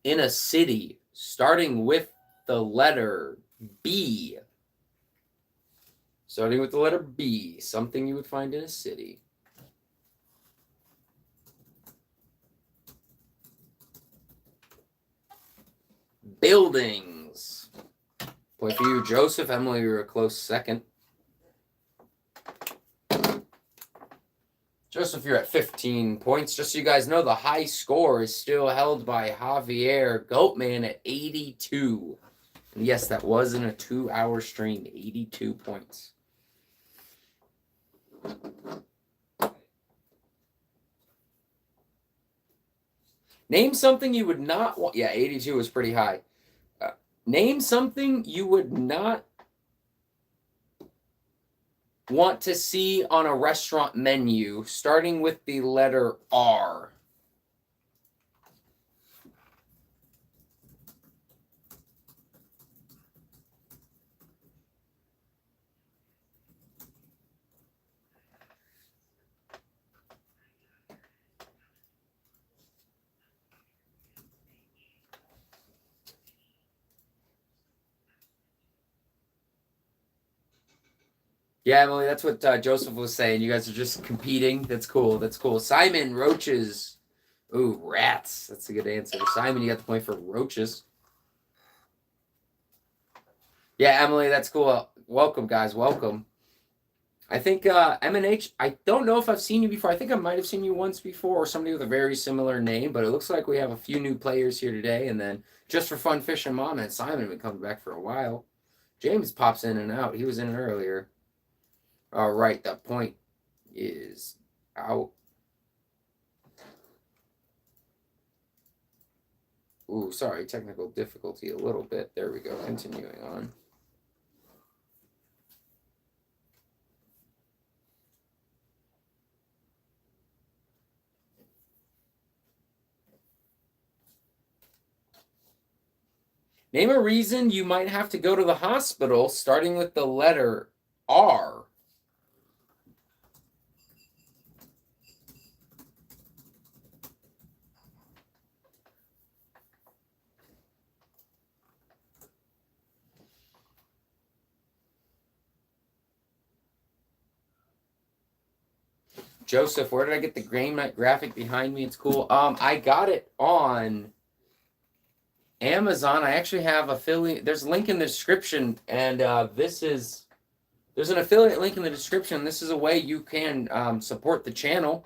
in a city starting with the letter B. Starting with the letter B. Something you would find in a city. Buildings. Point for you, Joseph. Emily, you're a close second. Joseph, you're at 15 points. Just so you guys know, the high score is still held by Javier Goatman at 82. And yes, that was in a 2-hour stream. 82 points. Name something you would not want. Yeah, 82 was pretty high. Name something you would not want to see on a restaurant menu, starting with the letter R. Yeah, Emily, that's what Joseph was saying. You guys are just competing. That's cool. That's cool. Simon, roaches. Ooh, rats. That's a good answer. Simon, you got the point for roaches. Yeah, Emily, that's cool. Welcome, guys. Welcome. I think M&H, I don't know if I've seen you before. I think I might have seen you once before, or somebody with a very similar name, but it looks like we have a few new players here today. And then just for fun, Fish and Mom and Simon have been coming back for a while. James pops in and out. He was in earlier. All right, that point is out. Ooh, sorry, technical difficulty a little bit. There we go, continuing on. Name a reason you might have to go to the hospital starting with the letter R. Joseph, where did I get the Game Night graphic behind me? It's cool. I got it on Amazon. I actually have affiliate. There's a link in the description, and there's an affiliate link in the description. This is a way you can support the channel.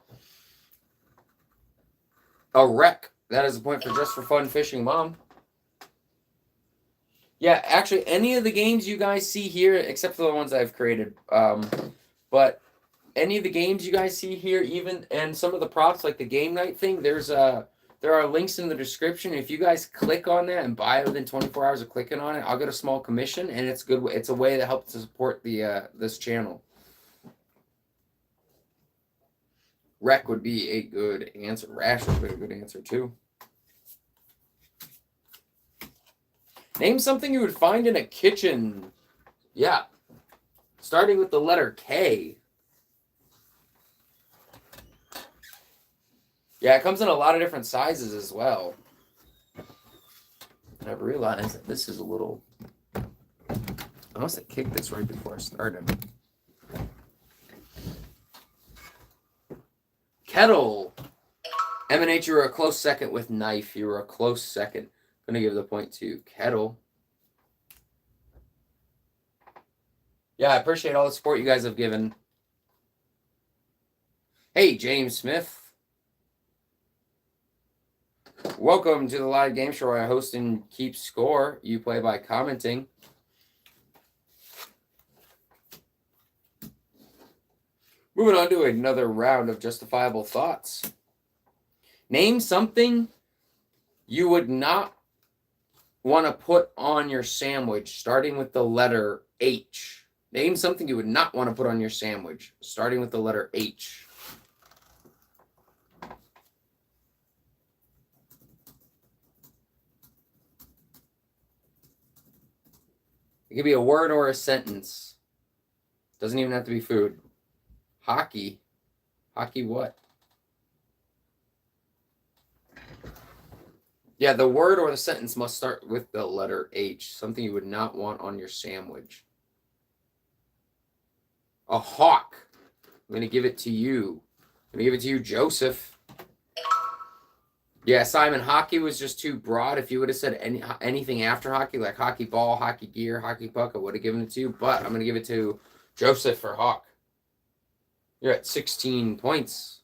A wreck. That is a point for Just for Fun Fishing Mom. Yeah, actually, any of the games you guys see here, except for the ones I've created, but any of the games you guys see here, even and some of the props like the game night thing, there are links in the description. If you guys click on that and buy it within 24 hours of clicking on it, I'll get a small commission, and it's good. It's a way that helps to support the this channel. Wreck would be a good answer. Rash would be a good answer too. Name something you would find in a kitchen. Yeah. Starting with the letter K. Yeah, it comes in a lot of different sizes as well. And I've realized that this is a little... I must have kicked this right before I started. Kettle. M&H, you were a close second with knife. You were a close second. I'm going to give the point to Kettle. Yeah, I appreciate all the support you guys have given. Hey, James Smith. Welcome to the live game show where I host and keep score. You play by commenting. Moving on to another round of justifiable thoughts. Name something you would not want to put on your sandwich, starting with the letter H. Name something you would not want to put on your sandwich, starting with the letter H. It could be a word or a sentence. Doesn't even have to be food. Hockey. Hockey what? Yeah, the word or the sentence must start with the letter H. Something you would not want on your sandwich. A hawk. I'm going to give it to you. I'm going to give it to you, Joseph. Yeah, Simon, hockey was just too broad. If you would have said anything after hockey, like hockey ball, hockey gear, hockey puck, I would have given it to you. But I'm going to give it to Joseph for hawk. You're at 16 points.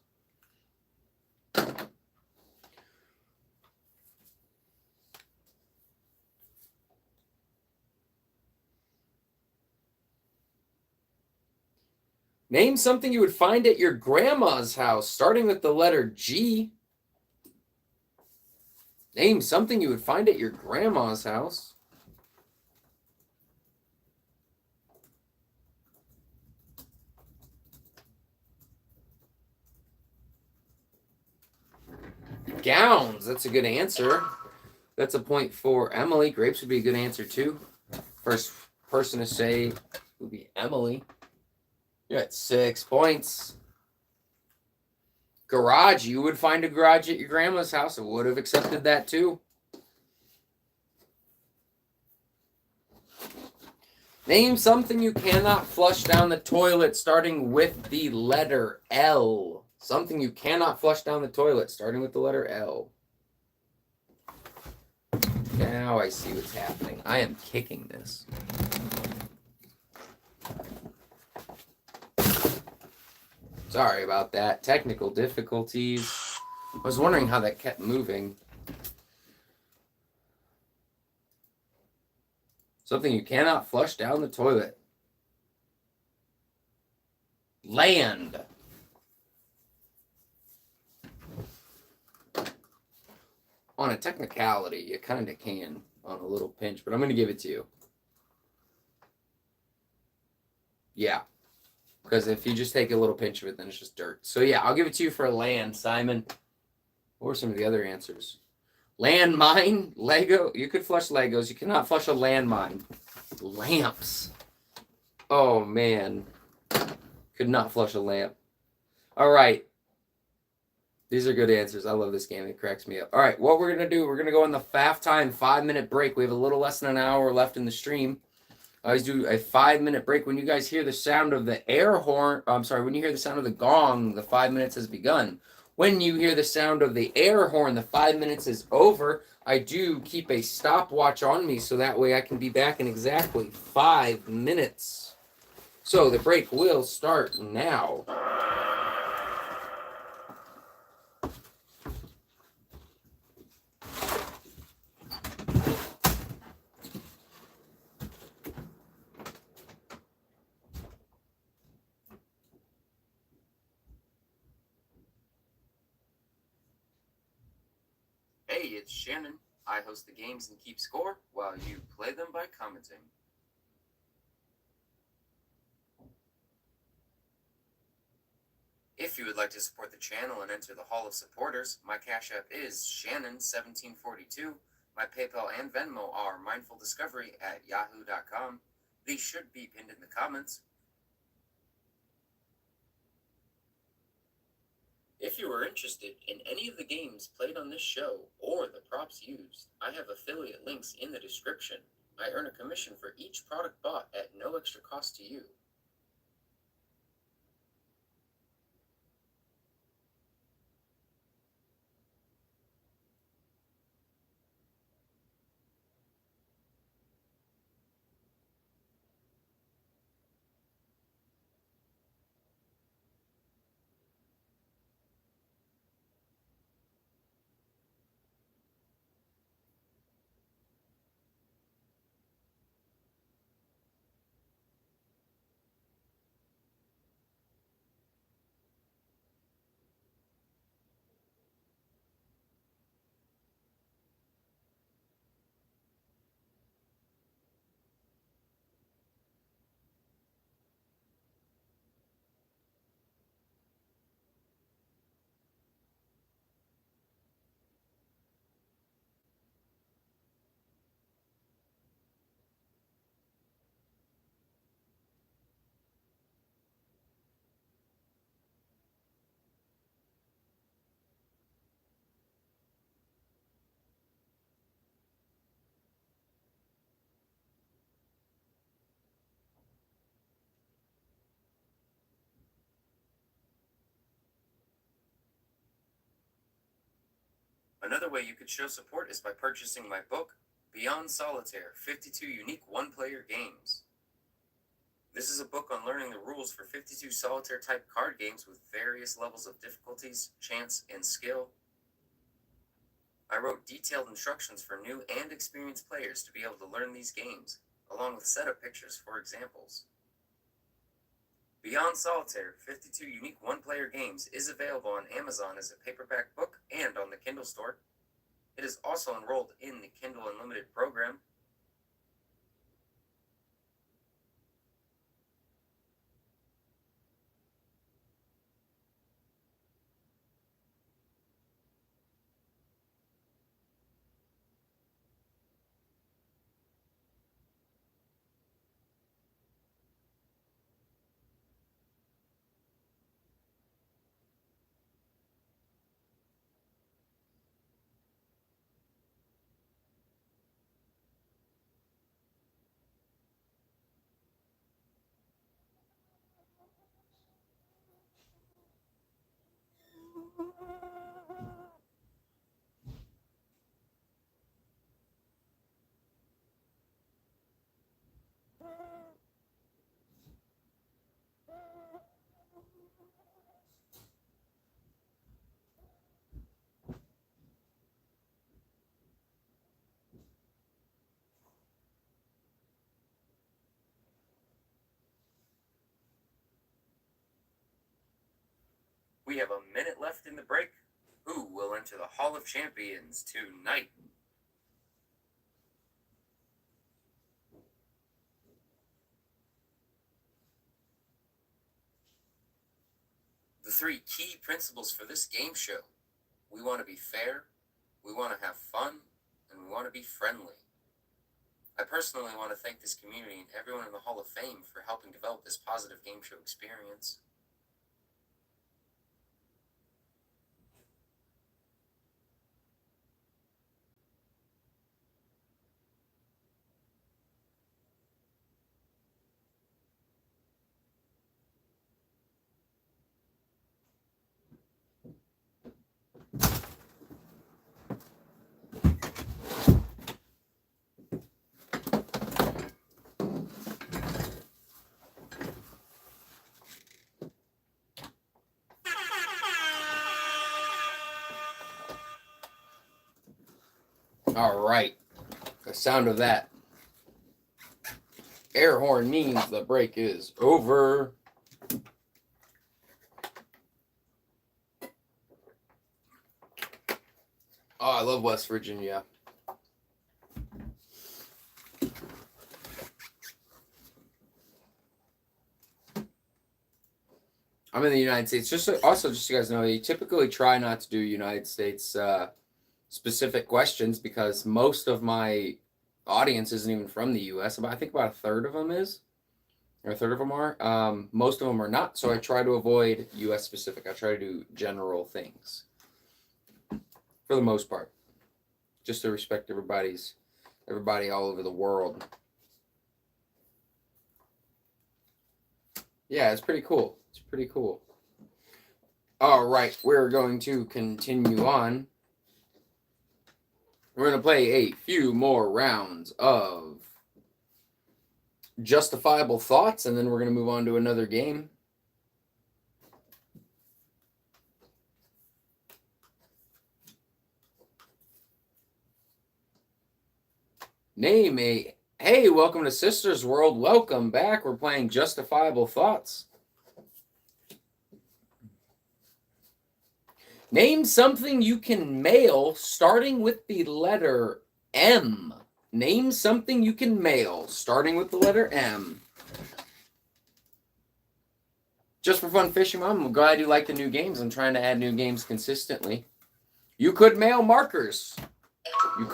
Name something you would find at your grandma's house, starting with the letter G. Name something you would find at your grandma's house. Gowns. That's a good answer. That's a point for Emily. Grapes would be a good answer too. First person to say would be Emily. You're at 6 points. Garage. You would find a garage at your grandma's house. I would have accepted that too. Name something you cannot flush down the toilet, starting with the letter L. Something you cannot flush down the toilet, starting with the letter L. Now I see what's happening. I am kicking this. Sorry about that. Technical difficulties. I was wondering how that kept moving. Something you cannot flush down the toilet. Land. On a technicality, you kind of can on a little pinch, but I'm going to give it to you. Yeah. Because if you just take a little pinch of it, then it's just dirt. So yeah, I'll give it to you for land, Simon. What were some of the other answers? Landmine, Lego. You could flush Legos. You cannot flush a landmine. Lamps. Oh, man. Could not flush a lamp. All right. These are good answers. I love this game. It cracks me up. All right, what we're going to do, we're going to go on the halftime 5-minute break. We have a little less than an hour left in the stream. I always do a 5-minute break. When you guys hear the sound of the air horn, when you hear the sound of the gong, the 5 minutes has begun. When you hear the sound of the air horn, the 5 minutes is over. I do keep a stopwatch on me so that way I can be back in exactly 5 minutes. So the break will start now. Hey, it's Shannon. I host the games and keep score while you play them by commenting. If you would like to support the channel and enter the Hall of Supporters, my Cash App is Shannon1742. My PayPal and Venmo are mindfuldiscovery@yahoo.com. These should be pinned in the comments. If you are interested in any of the games played on this show or the props used, I have affiliate links in the description. I earn a commission for each product bought at no extra cost to you. Another way you could show support is by purchasing my book, Beyond Solitaire, 52 Unique One-Player Games. This is a book on learning the rules for 52 solitaire-type card games with various levels of difficulties, chance, and skill. I wrote detailed instructions for new and experienced players to be able to learn these games, along with setup pictures for examples. Beyond Solitaire, 52 Unique One-Player Games is available on Amazon as a paperback book and on the Kindle store. It is also enrolled in the Kindle Unlimited program. We have a minute left in the break. Who will enter the Hall of Champions tonight? The three key principles for this game show: we want to be fair, we want to have fun, and we want to be friendly. I personally want to thank this community and everyone in the Hall of Fame for helping develop this positive game show experience. All right, the sound of that air horn means the break is over. Oh, I love West Virginia. I'm in the United States. Just so you guys know, you typically try not to do United States specific questions because most of my audience isn't even from the U.S. I think about a third of them is, or a third of them are. Most of them are not. So I try to avoid U.S. specific. I try to do general things for the most part, just to respect everybody all over the world. Yeah, it's pretty cool. It's pretty cool. All right, we're going to continue on. We're going to play a few more rounds of Justifiable Thoughts, and then we're going to move on to another game. Name a... Hey, welcome to Sisters World. Welcome back. We're playing Justifiable Thoughts. Name something you can mail starting with the letter M. Name something you can mail starting with the letter M. Just for fun, Fishy Mom, I'm glad you like the new games. I'm trying to add new games consistently. You could mail markers. You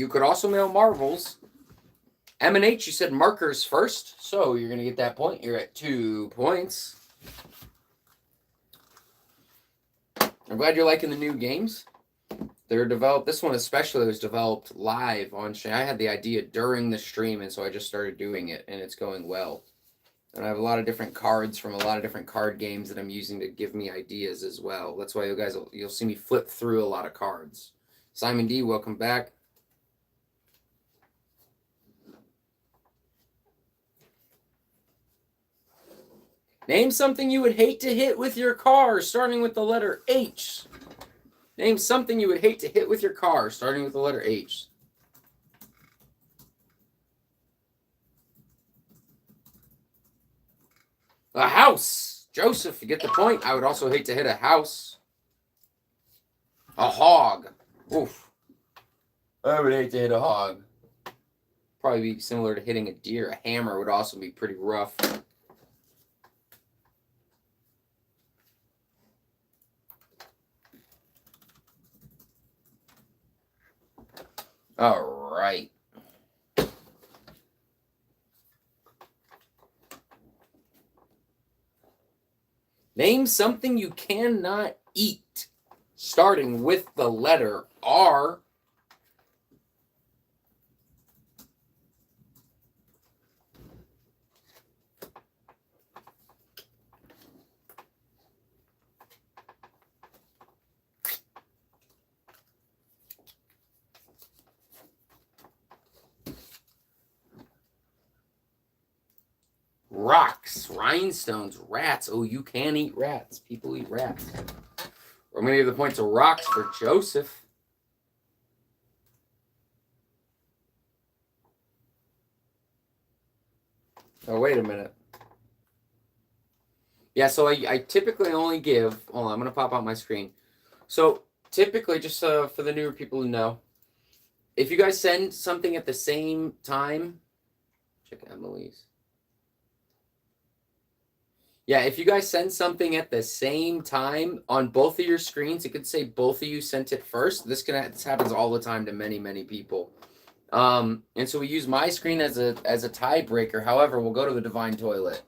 could also mail marbles. M&H, you said markers first, so you're going to get that point. You're at 2 points. I'm glad you're liking the new games. They're developed. This one especially was developed live on stream. I had the idea during the stream, and so I just started doing it, and it's going well. And I have a lot of different cards from a lot of different card games that I'm using to give me ideas as well. That's why you'll see me flip through a lot of cards. Simon D, welcome back. Name something you would hate to hit with your car, starting with the letter H. Name something you would hate to hit with your car, starting with the letter H. A house. Joseph, you get the point. I would also hate to hit a house. A hog. Oof. I would hate to hit a hog. Probably be similar to hitting a deer. A hammer would also be pretty rough. All right. Name something you cannot eat, starting with the letter R. Rocks, rhinestones, rats. Oh, you can eat rats. People eat rats. I'm going to give the point to rocks for Joseph. Oh, wait a minute. Yeah, so I typically only give... Hold on, I'm going to pop out my screen. So, typically, just for the newer people who know, if you guys send something at the same time... Check Emily's. Yeah, if you guys send something at the same time on both of your screens, it could say both of you sent it first. This happens all the time to many, many people. And so we use my screen as a tiebreaker. However, we'll go to the Divine Toilet.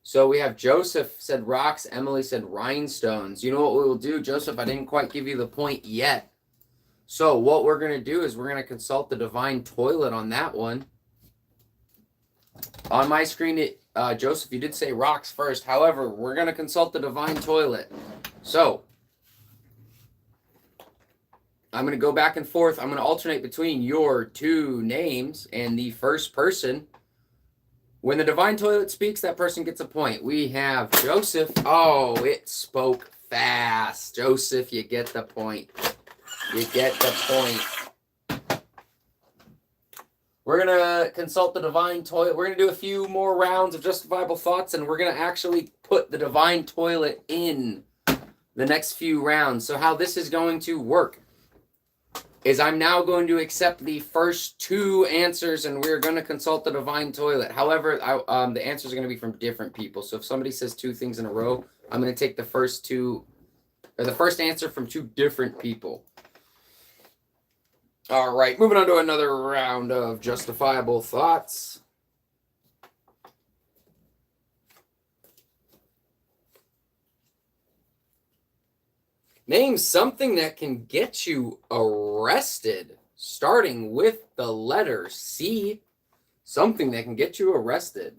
So we have Joseph said rocks, Emily said rhinestones. You know what we will do, Joseph? I didn't quite give you the point yet. So what we're going to do is we're going to consult the Divine Toilet on that one. On my screen, Joseph, you did say rocks first. However, we're going to consult the Divine Toilet. So, I'm going to go back and forth. I'm going to alternate between your two names and the first person. When the Divine Toilet speaks, that person gets a point. We have Joseph. Oh, it spoke fast. Joseph, you get the point. You get the point. We're going to consult the Divine Toilet. We're going to do a few more rounds of Justifiable Thoughts, and we're going to actually put the Divine Toilet in the next few rounds. So how this is going to work is I'm now going to accept the first two answers, and we're going to consult the Divine Toilet. However, the answers are going to be from different people. So if somebody says two things in a row, I'm going to take the first answer from two different people. All right, moving on to another round of Justifiable Thoughts. Name something that can get you arrested, starting with the letter C. Something that can get you arrested.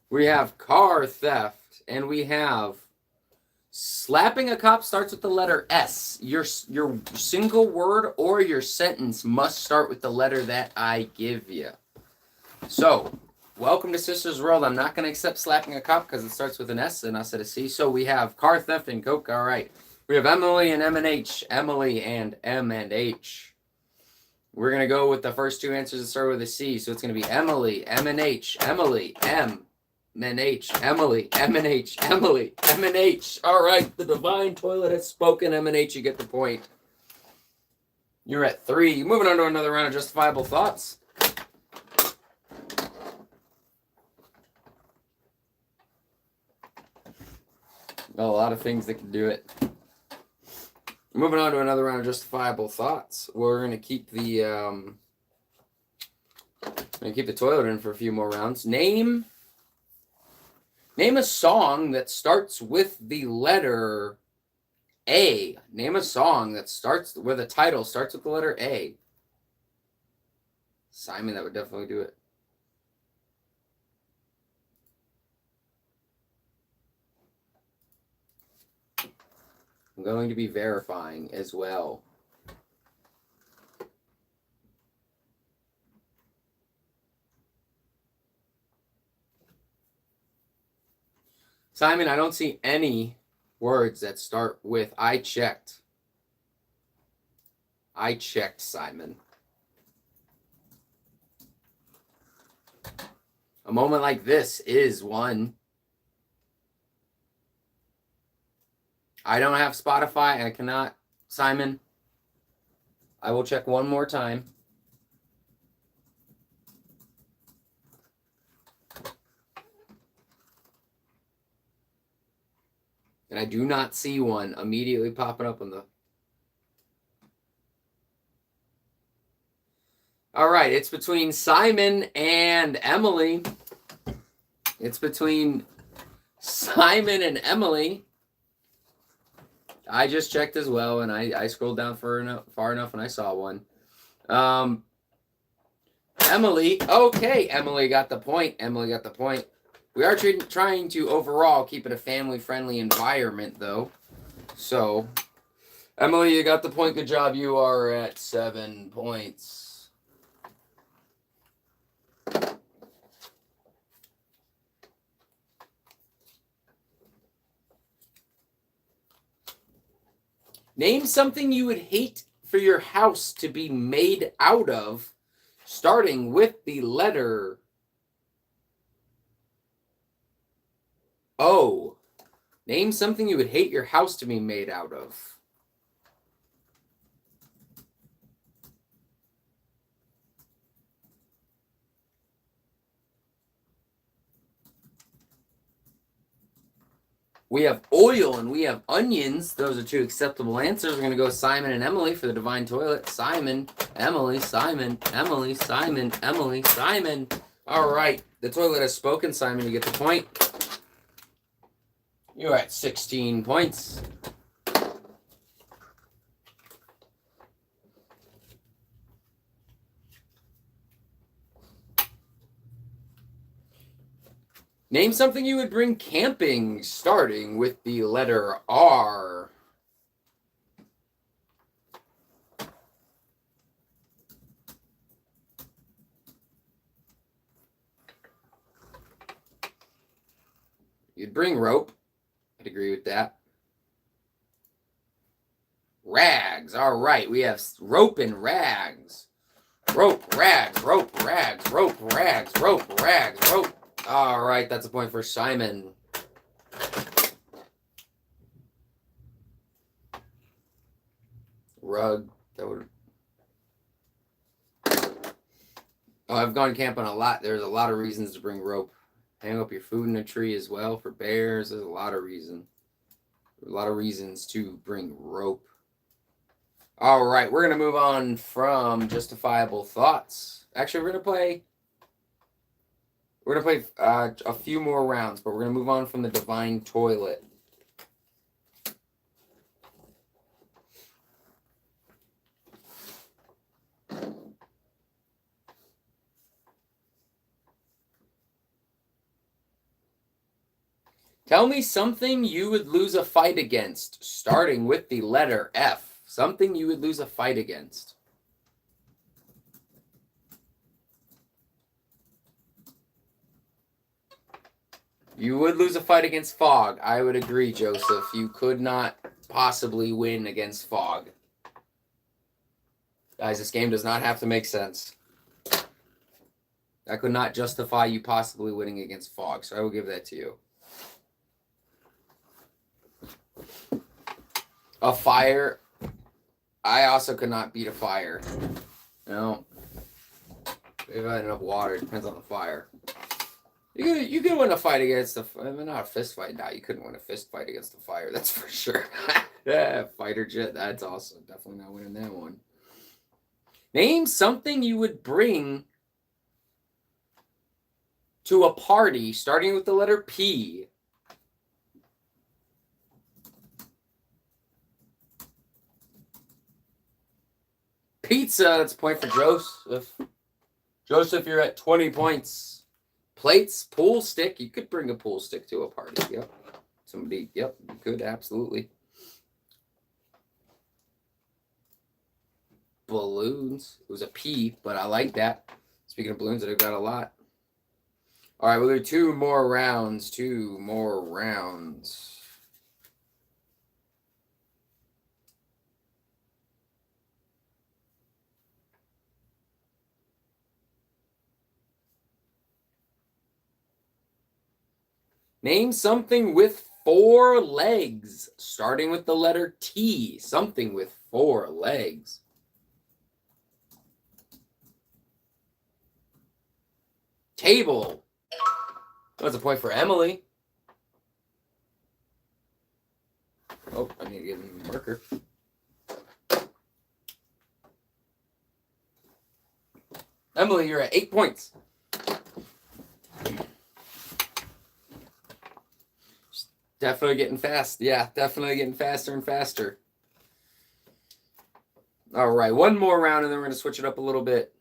We have car theft, and we have slapping a cop starts with the letter S. Your single word or your sentence must start with the letter that I give you. So, welcome to Sister's World. I'm not going to accept slapping a cop because it starts with an S and I said a C. So we have car theft and coke. All right. We have Emily and M and H. Emily and M and H. We're going to go with the first two answers that start with a C. So it's going to be Emily, M and H, Emily, M and H, Emily, M and H, Emily, M and H. All right. The Divine Toilet has spoken. M and H, you get the point. You're at 3. Moving on to another round of Justifiable Thoughts. A lot of things that can do it. Moving on to another round of Justifiable Thoughts. We're going to keep the toilet in for a few more rounds. Name a song that starts with the letter A. Name a song that starts where the title starts with the letter A. Simon, that would definitely do it. I'm going to be verifying as well. Simon, I don't see any words that start with I checked. I checked, Simon. A moment like this is one. I don't have Spotify and I cannot. Simon, I will check one more time. And I do not see one immediately popping up on the... All right, it's between Simon and Emily. It's between Simon and Emily. I just checked as well, and I scrolled down far enough and I saw one. Emily, okay, Emily got the point. Emily got the point. We are trying to overall keep it a family-friendly environment, though. So, Emily, you got the point. Good job. You are at 7 points. Name something you would hate for your house to be made out of, starting with the letter O. Name something you would hate your house to be made out of. We have oil and we have onions. Those are 2 acceptable answers. We're going to go Simon and Emily for the Divine Toilet. Simon, Emily, Simon, Emily, Simon, Emily, Simon. All right. The toilet has spoken. Simon, you get the point. You're at 16 points. Name something you would bring camping, starting with the letter R. You'd bring rope. I'd agree with that. Rags. All right, we have rope and rags. Rope, rags, rope, rags, rope, rags, rope, rags, rope. All right, that's a point for Simon. Rug. That would... Oh, I've gone camping a lot. There's a lot of reasons to bring rope. Hang up your food in a tree as well for bears. There's a lot of reasons. A lot of reasons to bring rope. All right, we're going to move on from Justifiable Thoughts. Actually, we're going to play a few more rounds, but we're going to move on from the Divine Toilet. Tell me something you would lose a fight against, starting with the letter F. Something you would lose a fight against. You would lose a fight against fog. I would agree, Joseph. You could not possibly win against fog. Guys, this game does not have to make sense. I could not justify you possibly winning against fog, so I will give that to you. A fire. I also could not beat a fire. No. If I had enough water, it depends on the fire. You could win a fight against not a fist fight. No, you couldn't win a fist fight against the fire. That's for sure. Yeah, fighter jet. That's awesome. Definitely not winning that one. Name something you would bring to a party starting with the letter P. Pizza. That's a point for Joseph. Joseph, you're at 20 points. Plates, pool stick. You could bring a pool stick to a party. Yep. Yep, you could, absolutely. balloons. It was a P, but I like that. Speaking of balloons, I've got a lot. All right, we'll do 2 more rounds. 2 more rounds. Name something with 4 legs, starting with the letter T. Something with 4 legs. Table. That's a point for Emily. Oh, I need to get a marker. Emily, you're at 8 points. Definitely getting fast. Yeah, definitely getting faster and faster. All right, 1 more round, and then we're going to switch it up a little bit.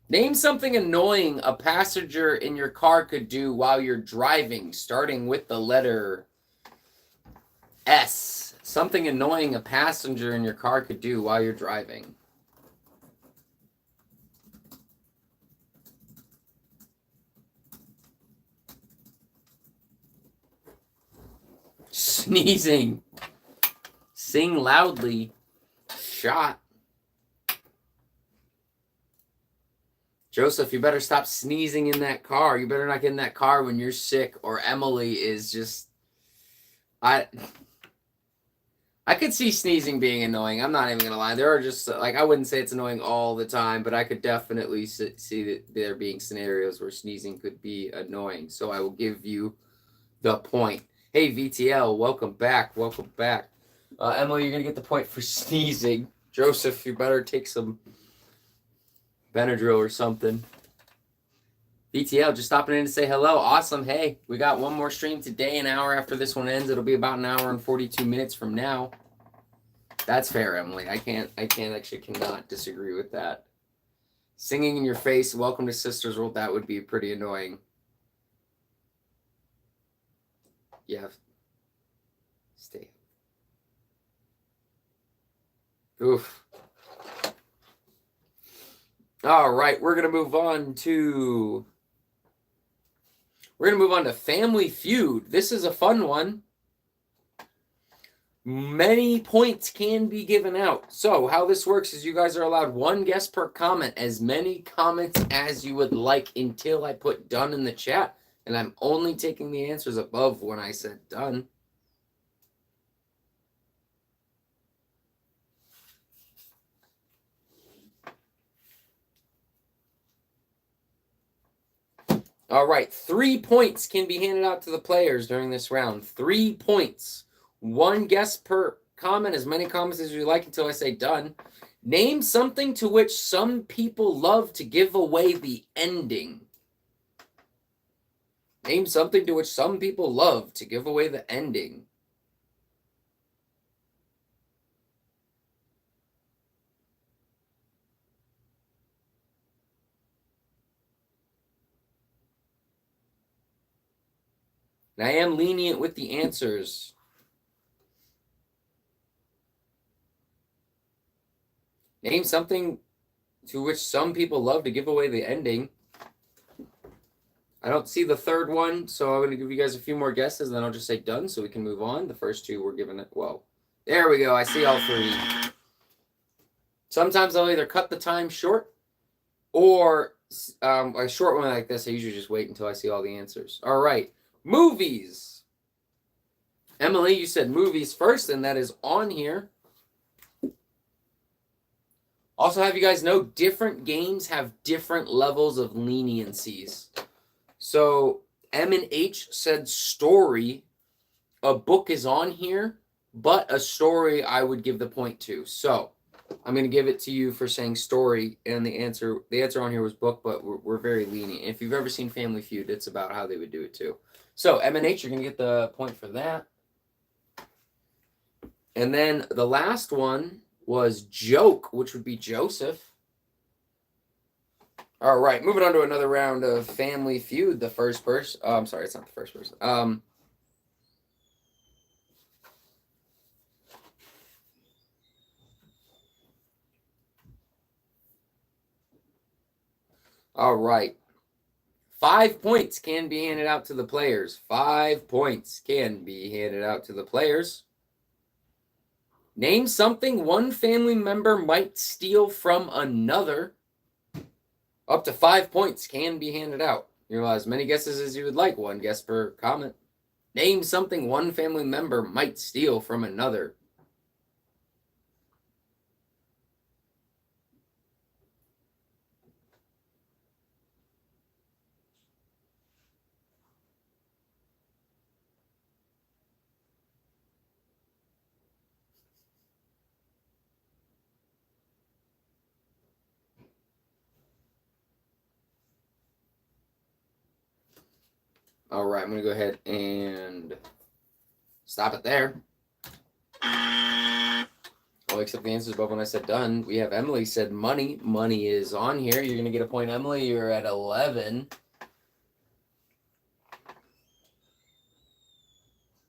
Name something annoying a passenger in your car could do while you're driving, starting with the letter S. Something annoying a passenger in your car could do while you're driving. Sneezing. Sing loudly. Shot. Joseph, you better stop sneezing in that car. You better not get in that car when you're sick, or Emily is just... I could see sneezing being annoying. I'm not even going to lie. There are just, like, I wouldn't say it's annoying all the time, but I could definitely see that there being scenarios where sneezing could be annoying. So I will give you the point. Hey, VTL, welcome back. Welcome back. Emily, you're going to get the point for sneezing. Joseph, you better take some Benadryl or something. VTL, just stopping in to say hello. Awesome. Hey, we got 1 more stream today. An hour after this one ends. It'll be about an hour and 42 minutes from now. That's fair, Emily. I cannot disagree with that. Singing in your face, welcome to Sisters World. That would be pretty annoying. Yeah. Stay. Oof. All right, we're going to move on to Family Feud. This is a fun one. Many points can be given out. So how this works is you guys are allowed 1 guess per comment, as many comments as you would like until I put done in the chat. And I'm only taking the answers above when I said done. All right, 3 points can be handed out to the players during this round. 3 points. 1 guess per comment, as many comments as you like until I say done. Name something to which some people love to give away the ending. Name something to which some people love to give away the ending. And I am lenient with the answers. Name something to which some people love to give away the ending. I don't see the third one, so I'm going to give you guys a few more guesses, and then I'll just say done so we can move on. The first 2 were given it. Whoa. There we go. I see all 3. Sometimes I'll either cut the time short, or a short one like this, I usually just wait until I see all the answers. All right. Movies. Emily, you said movies first, and that is on here. Also, have you guys know different games have different levels of leniencies. So M and H said story. A book is on here, but a story I would give the point to. So I'm going to give it to you for saying story, and the answer on here was book, but we're very lenient. If you've ever seen Family Feud, it's about how they would do it too. So M and H, you're going to get the point for that. And then the last one was joke, which would be Joseph. All right, moving on to another round of Family Feud. The first person. I'm sorry, it's not the first person. All right. 5 points can be handed out to the players. 5 points can be handed out to the players. Name something one family member might steal from another. Up to 5 points can be handed out. You'll have as many guesses as you would like. 1 guess per comment. Name something one family member might steal from another. All right, I'm going to go ahead and stop it there. I'll accept the answers above when I said done. We have Emily said money. Money is on here. You're going to get a point, Emily. You're at 11.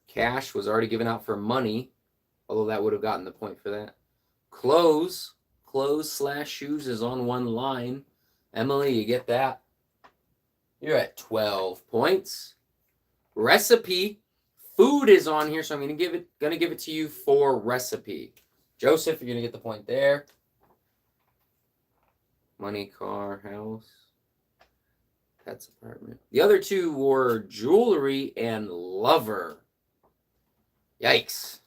Cash was already given out for money, although that would have gotten the point for that. Clothes / shoes is on one line. Emily, you get that. You're at 12 points. Recipe. Food is on here, so I'm gonna give it to you for recipe. Joseph, you're gonna get the point there. Money, car, house, pets, apartment. The other two were jewelry and lover. Yikes.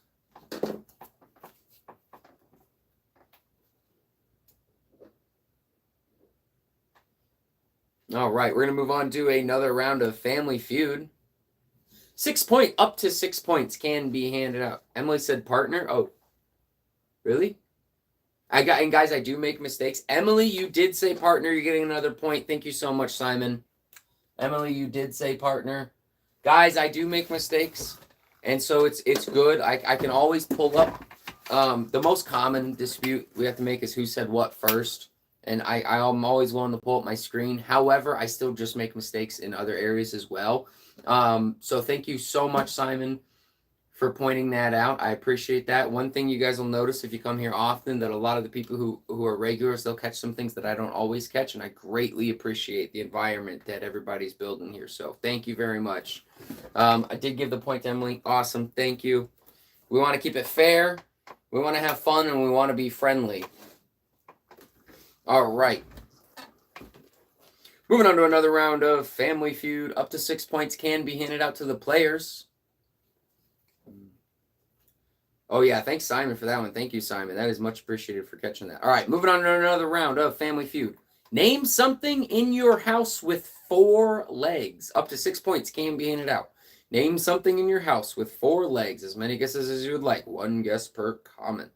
All right, we're gonna move on to another round of Family Feud. 6 point, up to 6 points can be handed out. Emily said partner. Oh, really? And guys, I do make mistakes. Emily, you did say partner. You're getting another point. Thank you so much, Simon. Emily, you did say partner. Guys, I do make mistakes, and so it's good. I can always pull up. The most common dispute we have to make is who said what first, and I'm always willing to pull up my screen. However, I still just make mistakes in other areas as well. So thank you so much, Simon, for pointing that out. I appreciate that. One thing you guys will notice if you come here often, that a lot of the people who are regulars, they'll catch some things that I don't always catch, and I greatly appreciate the environment that everybody's building here. So thank you very much. I did give the point to Emily. Awesome. Thank you. We want to keep it fair. We want to have fun, and we want to be friendly. All right. Moving on to another round of Family Feud. Up to 6 points can be handed out to the players. Oh, yeah. Thanks, Simon, for that one. Thank you, Simon. That is much appreciated for catching that. All right. Moving on to another round of Family Feud. Name something in your house with 4 legs. Up to 6 points can be handed out. Name something in your house with 4 legs. As many guesses as you would like. 1 guess per comment.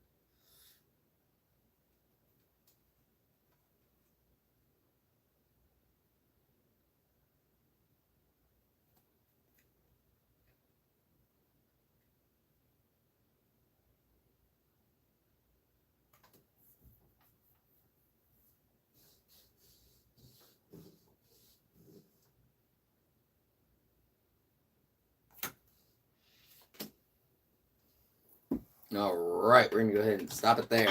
All right, we're going to go ahead and stop it there.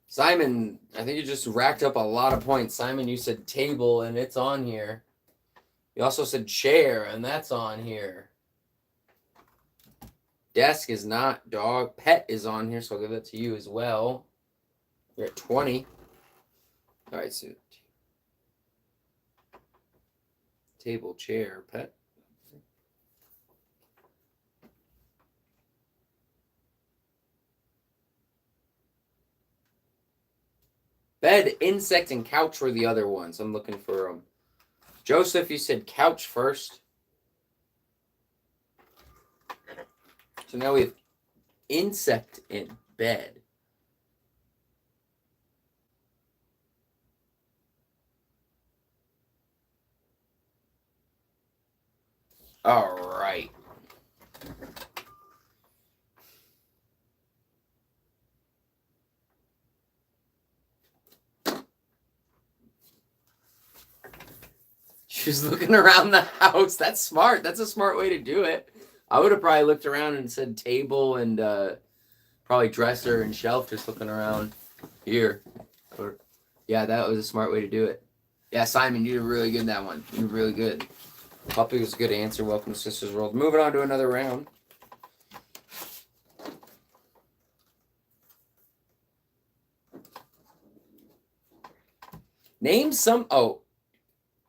Simon, I think you just racked up a lot of points. Simon, you said table, and it's on here. You also said chair, and that's on here. Desk is not. Dog. Pet is on here, so I'll give that to you as well. You're at 20. All right, so table, chair, pet. Bed, insect, and couch were the other ones. I'm looking for them. Joseph, you said couch first. So now we have insect and bed. All right. She's looking around the house. That's smart. That's a smart way to do it. I would have probably looked around and said table and probably dresser and shelf, just looking around here. Yeah, that was a smart way to do it. Yeah, Simon, you did really good in that one. You did really good. Puppy was a good answer. Welcome to Sisters World. Moving on to another round. Name some... Oh,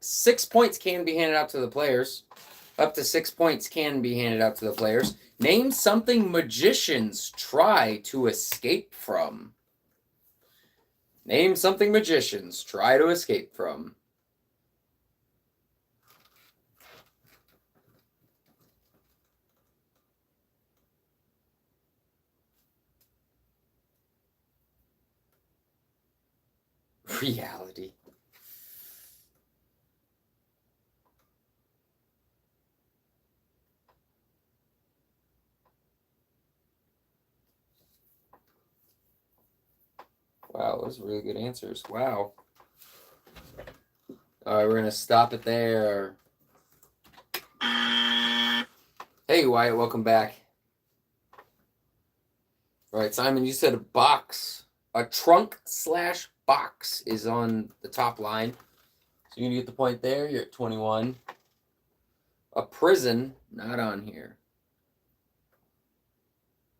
6 points can be handed out to the players. Up to 6 points can be handed out to the players. Name something magicians try to escape from. Name something magicians try to escape from. Reality. Wow, those are really good answers. Wow. All right, we're going to stop it there. Hey, Wyatt, welcome back. All right, Simon, you said a box. A trunk/box is on the top line. So you're going to get the point there. You're at 21. A prison, not on here.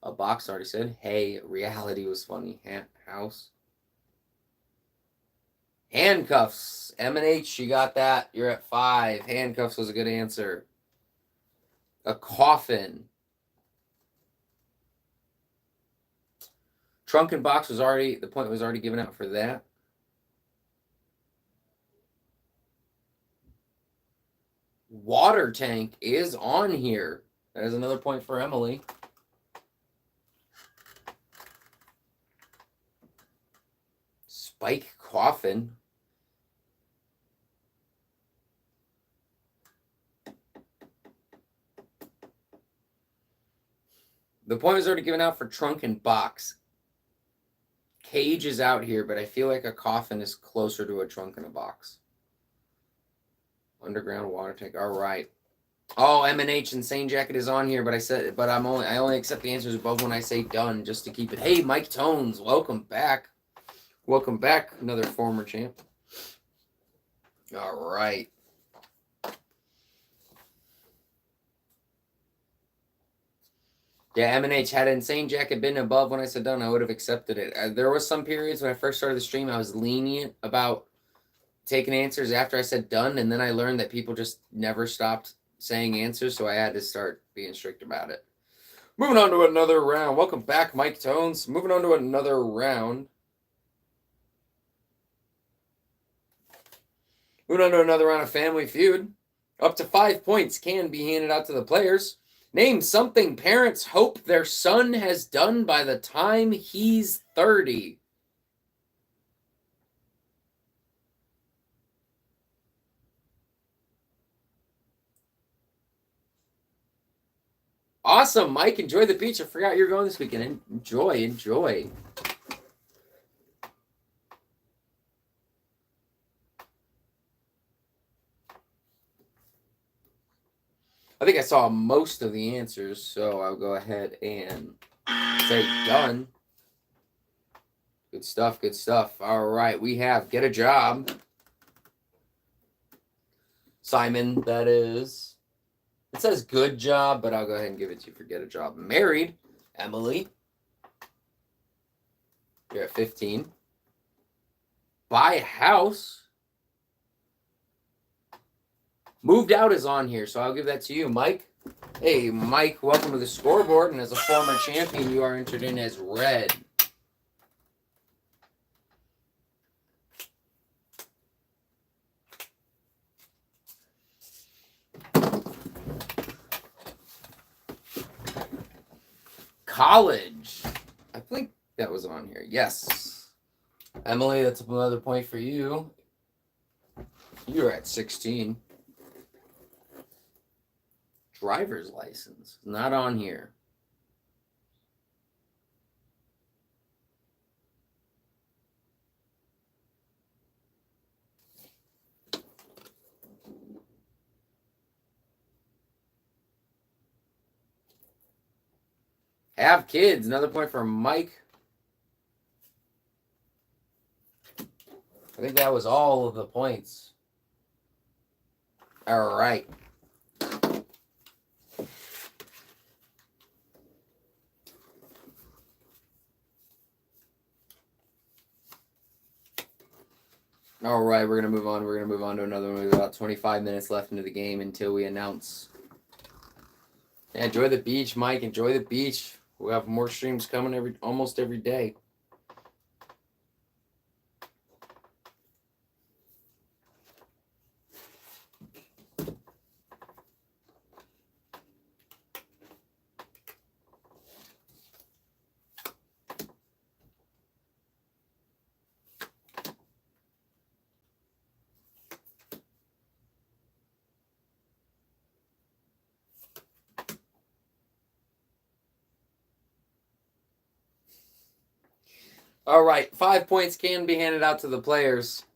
A box, already said. Hey, reality was funny. House. Handcuffs. M&H, you got that. You're at 5. Handcuffs was a good answer. A coffin. Trunk and box was already, the point was already given out for that. Water tank is on here. That is another point for Emily. Spike coffin. The point was already given out for trunk and box. Cage is out here, but I feel like a coffin is closer to a trunk and a box. Underground water tank. All right. Oh, M&H Insane Jacket is on here, but I only accept the answers above when I say done, just to keep it. Hey, Mike Tones, welcome back. Welcome back, another former champ. All right. Yeah, M&H, had Insane Jacket been above when I said done, I would have accepted it. There was some periods when I first started the stream, I was lenient about taking answers after I said done, and then I learned that people just never stopped saying answers, so I had to start being strict about it. Moving on to another round. Welcome back, Mike Tones. Moving on to another round. Moving on to another round of Family Feud. Up to 5 points can be handed out to the players. Name something parents hope their son has done by the time he's 30. Awesome, Mike. Enjoy the beach. I forgot you're going this weekend. Enjoy. I think I saw most of the answers, so I'll go ahead and say done. Good stuff. All right, we have get a job. Simon, that is. It says good job, but I'll go ahead and give it to you for get a job. Married, Emily. You're at 15. Buy a house. Moved out is on here, so I'll give that to you, Mike. Hey, Mike, welcome to the scoreboard, and as a former champion, you are entered in as red. College. I think that was on here. Yes. Emily, that's another point for you. You're at 16. Driver's license. Not on here. Have kids. Another point for Mike. I think that was all of the points. All right. All right, we're going to move on. We're going to move on to another one. We've got about 25 minutes left into the game until we announce. Yeah, enjoy the beach, Mike. Enjoy the beach. We'll have more streams coming almost every day. All right, 5 points can be handed out to the players.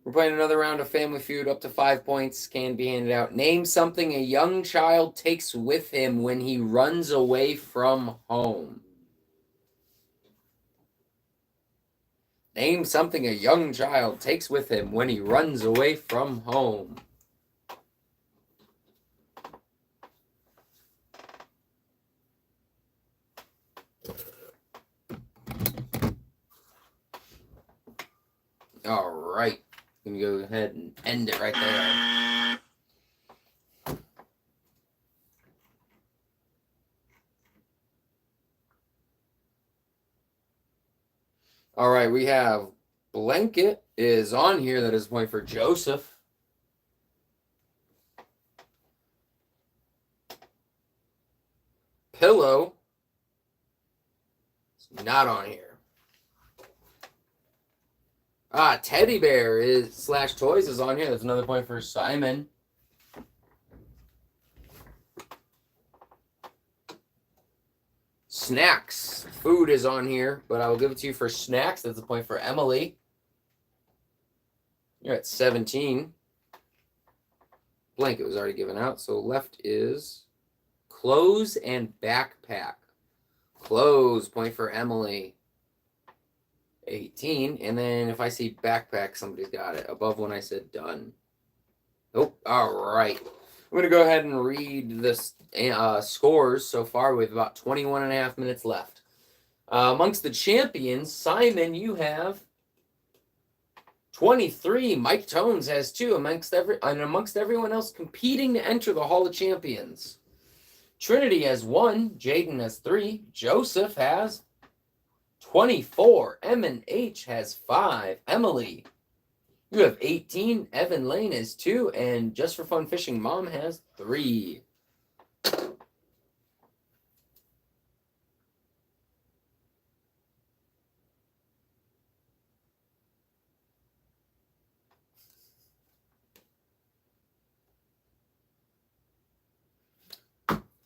We're playing another round of Family Feud. Up to 5 points can be handed out. Name something a young child takes with him when he runs away from home. Name something a young child takes with him when he runs away from home. All right. I'm going to go ahead and end it right there. All right, we have Blanket is on here. That is a point for Joseph. Pillow is not on here. Teddy Bear is / Toys is on here. That's another point for Simon. Snacks. Food is on here, but I will give it to you for snacks. That's a point for Emily. You're at 17. Blanket was already given out, so left is clothes and backpack. Clothes, point for Emily. 18. And then if I see backpack, somebody's got it. Above when I said done. Nope. All right. I'm going to go ahead and read the scores so far. We have about 21 and a half minutes left. Amongst the champions, Simon, you have 23. Mike Tones has 2. Amongst everyone else competing to enter the Hall of Champions. Trinity has 1. Jaden has 3. Joseph has 24. M&H has 5. Emily, you have 18. Evan Lane has 2. And Just for Fun Fishing Mom has 3.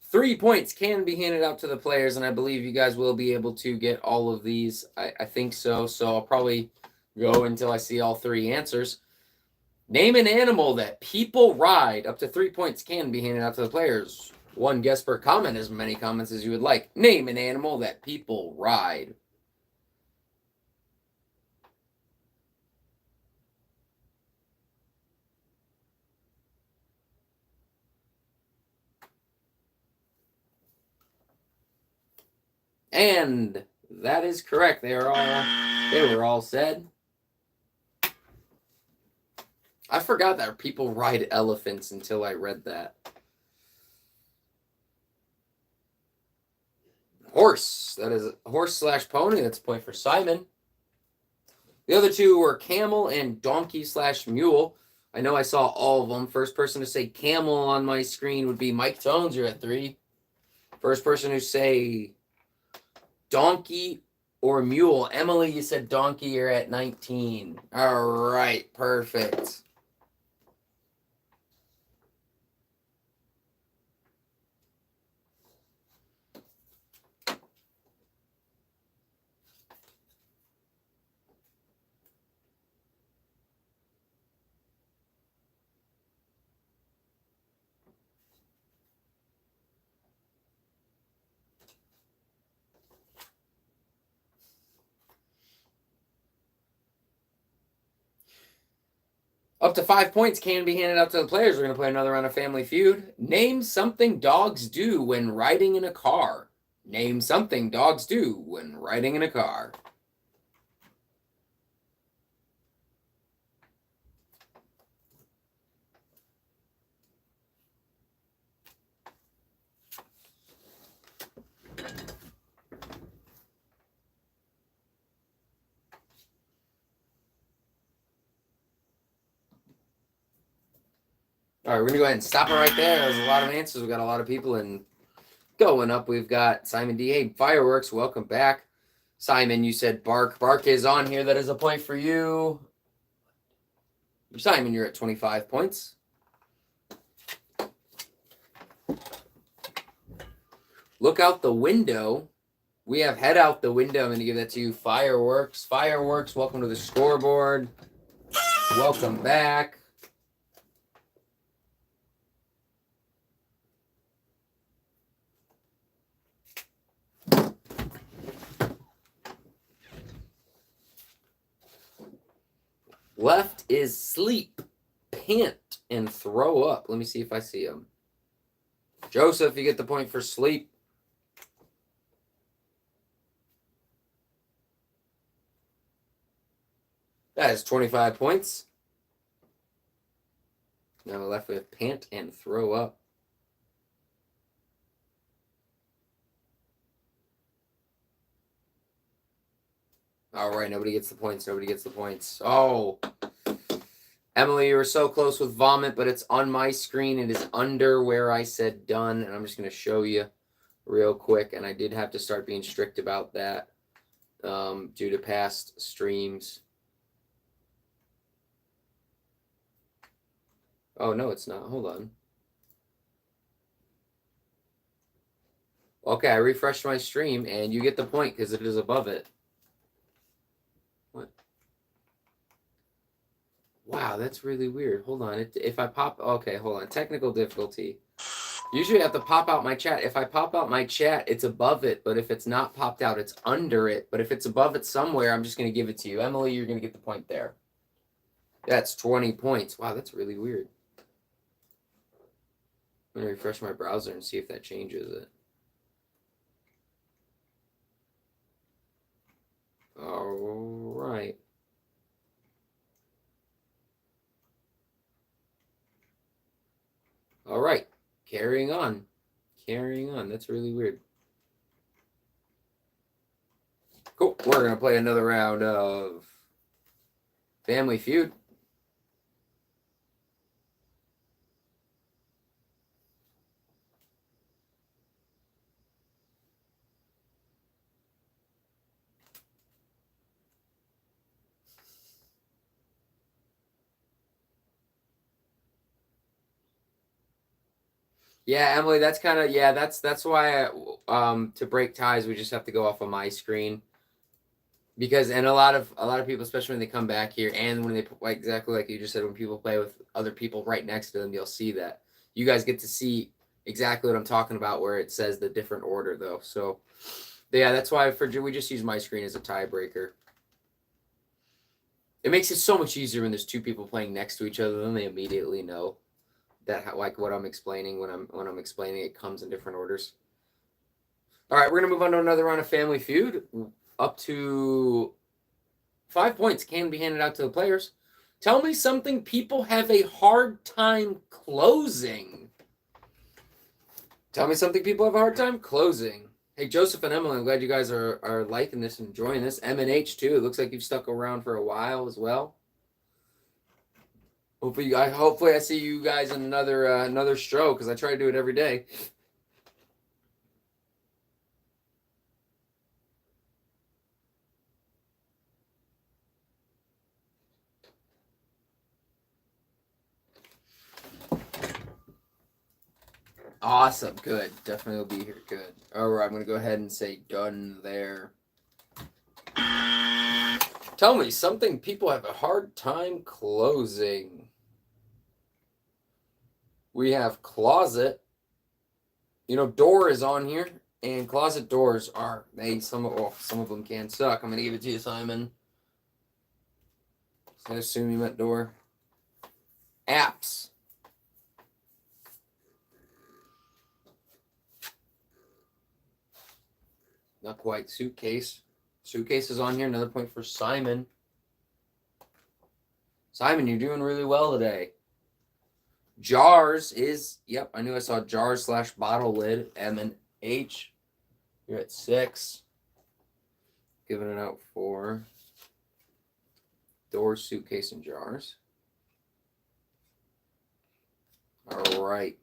Three points can be handed out to the players, and I believe you guys will be able to get all of these. I think so. So I'll probably go until I see all 3 answers. Name an animal that people ride. Up to 3 points can be handed out to the players. 1 guess per comment, as many comments as you would like. Name an animal that people ride. And that is correct. They were all said. I forgot that people ride elephants until I read that. Horse. That is horse / pony. That's a point for Simon. The other 2 were camel and donkey / mule. I know I saw all of them. First person to say camel on my screen would be Mike Tones. You're at 3. First person who say donkey or mule. Emily, you said donkey. You're at 19. All right. Perfect. Up to 5 points can be handed out to the players. We're going to play another round of Family Feud. Name something dogs do when riding in a car. Name something dogs do when riding in a car. All right, we're going to go ahead and stop it right there. That was a lot of answers. We got a lot of people in. Going up, we've got Simon D. Hey, Fireworks, welcome back. Simon, you said Bark. Bark is on here. That is a point for you. Simon, you're at 25 points. Look out the window. We have Head Out the Window. I'm going to give that to you. Fireworks. Fireworks, welcome to the scoreboard. Welcome back. Left is sleep, pant, and throw up. Let me see if I see him. Joseph, you get the point for sleep. That is 25 points. Now left with pant and throw up. All right, nobody gets the points. Nobody gets the points. Oh, Emily, you were so close with vomit, but it's on my screen. It is under where I said done, and I'm just going to show you real quick. And I did have to start being strict about that due to past streams. Oh, no, it's not. Hold on. Okay, I refreshed my stream, and you get the point because it is above it. What? Wow, that's really weird. Hold on. If I pop... Okay, hold on. Technical difficulty. Usually I have to pop out my chat. If I pop out my chat, it's above it. But if it's not popped out, it's under it. But if it's above it somewhere, I'm just going to give it to you. Emily, you're going to get the point there. That's 20 points. Wow, that's really weird. I'm going to refresh my browser and see if that changes it. All right. All right. Carrying on. Carrying on. That's really weird. Cool. We're going to play another round of Family Feud. Yeah, Emily, that's kind of that's why to break ties we just have to go off of my screen. Because and a lot of people, especially when they come back here and when they like exactly like you just said, when people play with other people right next to them, you'll see that. You guys get to see exactly what I'm talking about where it says the different order though. So yeah, that's why we just use my screen as a tiebreaker. It makes it so much easier when there's two people playing next to each other, then they immediately know that like what I'm explaining when I'm explaining it comes in different orders. All right, we're gonna move on to another round of Family Feud. Up to 5 points can be handed out to the players. Tell me something people have a hard time closing. Tell me something people have a hard time closing. Hey, Joseph and Emily, I'm glad you guys are liking this and enjoying this. M&H too. It looks like you've stuck around for a while as well. Hopefully I see you guys in another show because I try to do it every day. Awesome. Good. Definitely will be here. Good. All right. I'm going to go ahead and say done there. Tell me something people have a hard time closing. We have closet. Door is on here. And closet doors are, some of them can suck. I'm going to give it to you, Simon. I assume you meant door. Apps. Not quite. Suitcase. Suitcase is on here. Another point for Simon. Simon, you're doing really well today. Jars is, yep, I knew I saw jars / bottle lid. M and H. You're at 6. Giving it out for doors, suitcase, and jars. All right.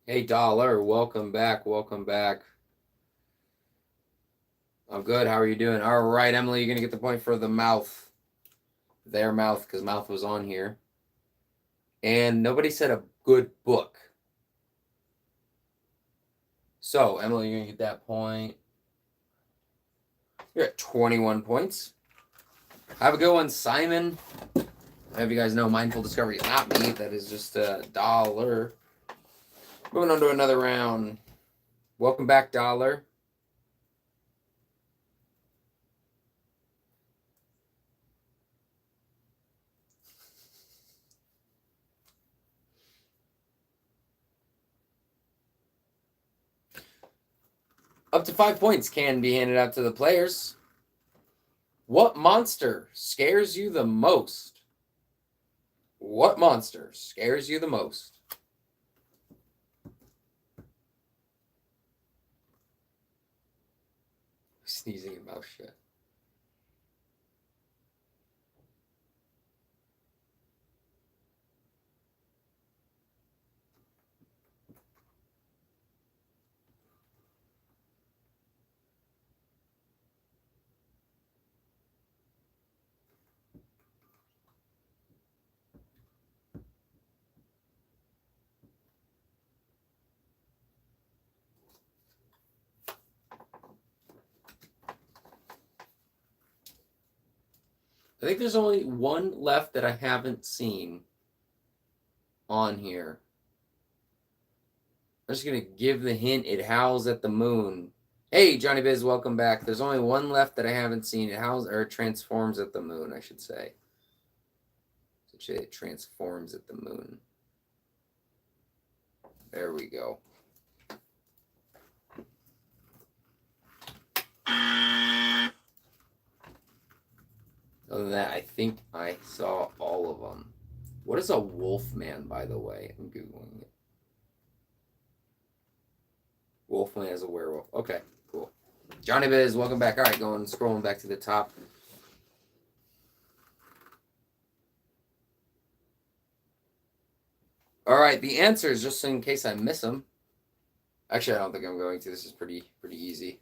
Hey, Dollar, welcome back. Welcome back. I'm good. How are you doing? All right, Emily, you're going to get the point for the mouth. Their mouth, because mouth was on here. And nobody said a good book. So, Emily, you're going to get that point. You're at 21 points. Have a good one, Simon. I have you guys know Mindful Discovery is not me. That is just a dollar. Moving on to another round. Welcome back, Dollar. Up to 5 points can be handed out to the players. What monster scares you the most? What monster scares you the most? Sneezing and mouth shut. I think there's only one left that I haven't seen on here. I'm just going to give the hint. It howls at the moon. Hey, Johnny Biz, welcome back. There's only one left that I haven't seen. It howls or transforms at the moon, I should say. It transforms at the moon. There we go. Other than that, I think I saw all of them. What is a wolfman, by the way? I'm Googling it. Wolfman is a werewolf. Okay, cool. Johnny Biz, welcome back. All right, scrolling back to the top. All right, the answers, just in case I miss them. Actually, I don't think I'm going to. This is pretty easy.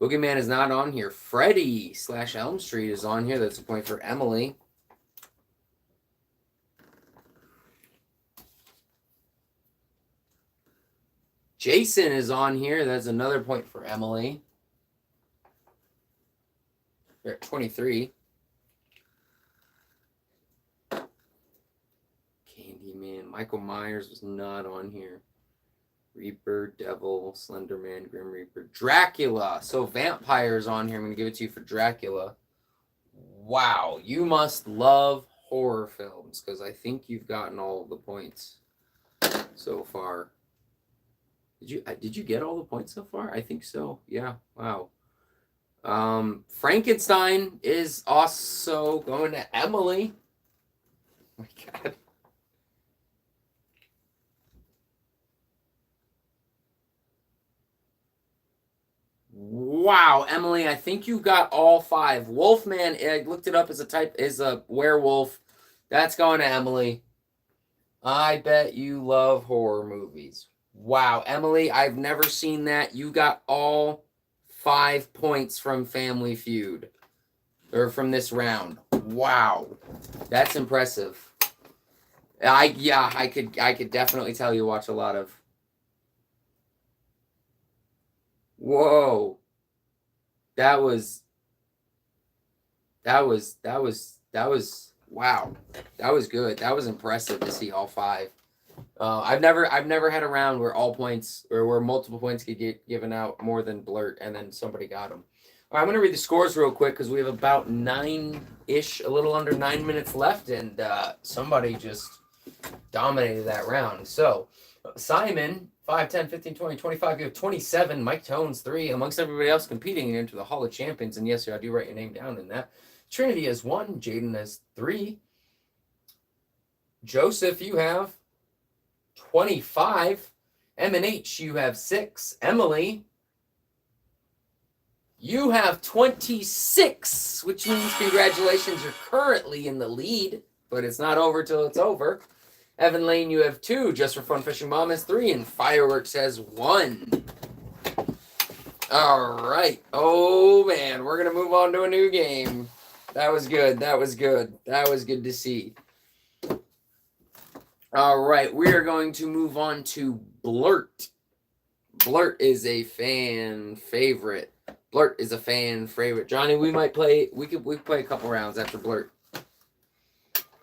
Boogeyman is not on here. Freddy / Elm Street is on here. That's a point for Emily. Jason is on here. That's another point for Emily. You're at 23. Candyman. Michael Myers was not on here. Reaper, Devil, Slenderman, Grim Reaper, Dracula. So vampires on here. I'm going to give it to you for Dracula. Wow, you must love horror films because I think you've gotten all of the points so far. Did you get all the points so far? I think so. Yeah. Wow. Frankenstein is also going to Emily. Oh my God. Wow, Emily, I think you got all 5. Wolfman, I looked it up as a werewolf. That's going to Emily. I bet you love horror movies. Wow, Emily, I've never seen that. You got all 5 points from Family Feud. Or from this round. Wow. That's impressive. I could definitely tell you watch a lot of Whoa. That was wow. That was good. That was impressive to see all 5. I've never had a round where all points or where multiple points could get given out more than blurt and then somebody got them. All right, I'm gonna read the scores real quick because we have about 9-ish, a little under 9 minutes left, and somebody just dominated that round. So Simon, 5, 10, 15, 20, 25, you have 27. Mike Tones, 3, amongst everybody else competing into the Hall of Champions. And yes, I do write your name down in that. Trinity has 1. Jaden has 3. Joseph, you have 25. M&H, you have 6. Emily, you have 26, which means congratulations, you're currently in the lead, but it's not over till it's over. Evan Lane, you have 2. Just for Fun Fishing Mom has 3. And Fireworks has 1. All right. Oh, man. We're going to move on to a new game. That was good. That was good. That was good to see. All right. We are going to move on to Blurt. Blurt is a fan favorite. Blurt is a fan favorite. Johnny, we could play a couple rounds after Blurt.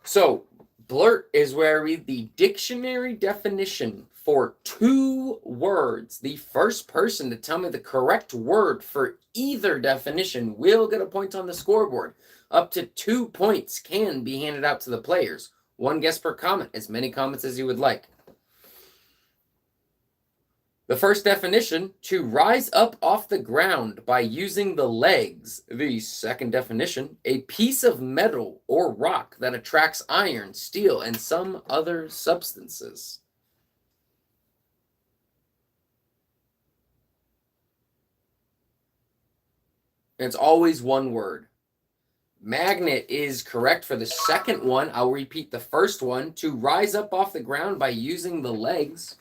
So, Blurt is where I read the dictionary definition for 2 words. The first person to tell me the correct word for either definition will get a point on the scoreboard. Up to 2 points can be handed out to the players. 1 guess per comment, as many comments as you would like. The first definition, to rise up off the ground by using the legs. The second definition, a piece of metal or rock that attracts iron, steel, and some other substances. It's always 1 word. Magnet is correct for the second one. I'll repeat the first one. To rise up off the ground by using the legs.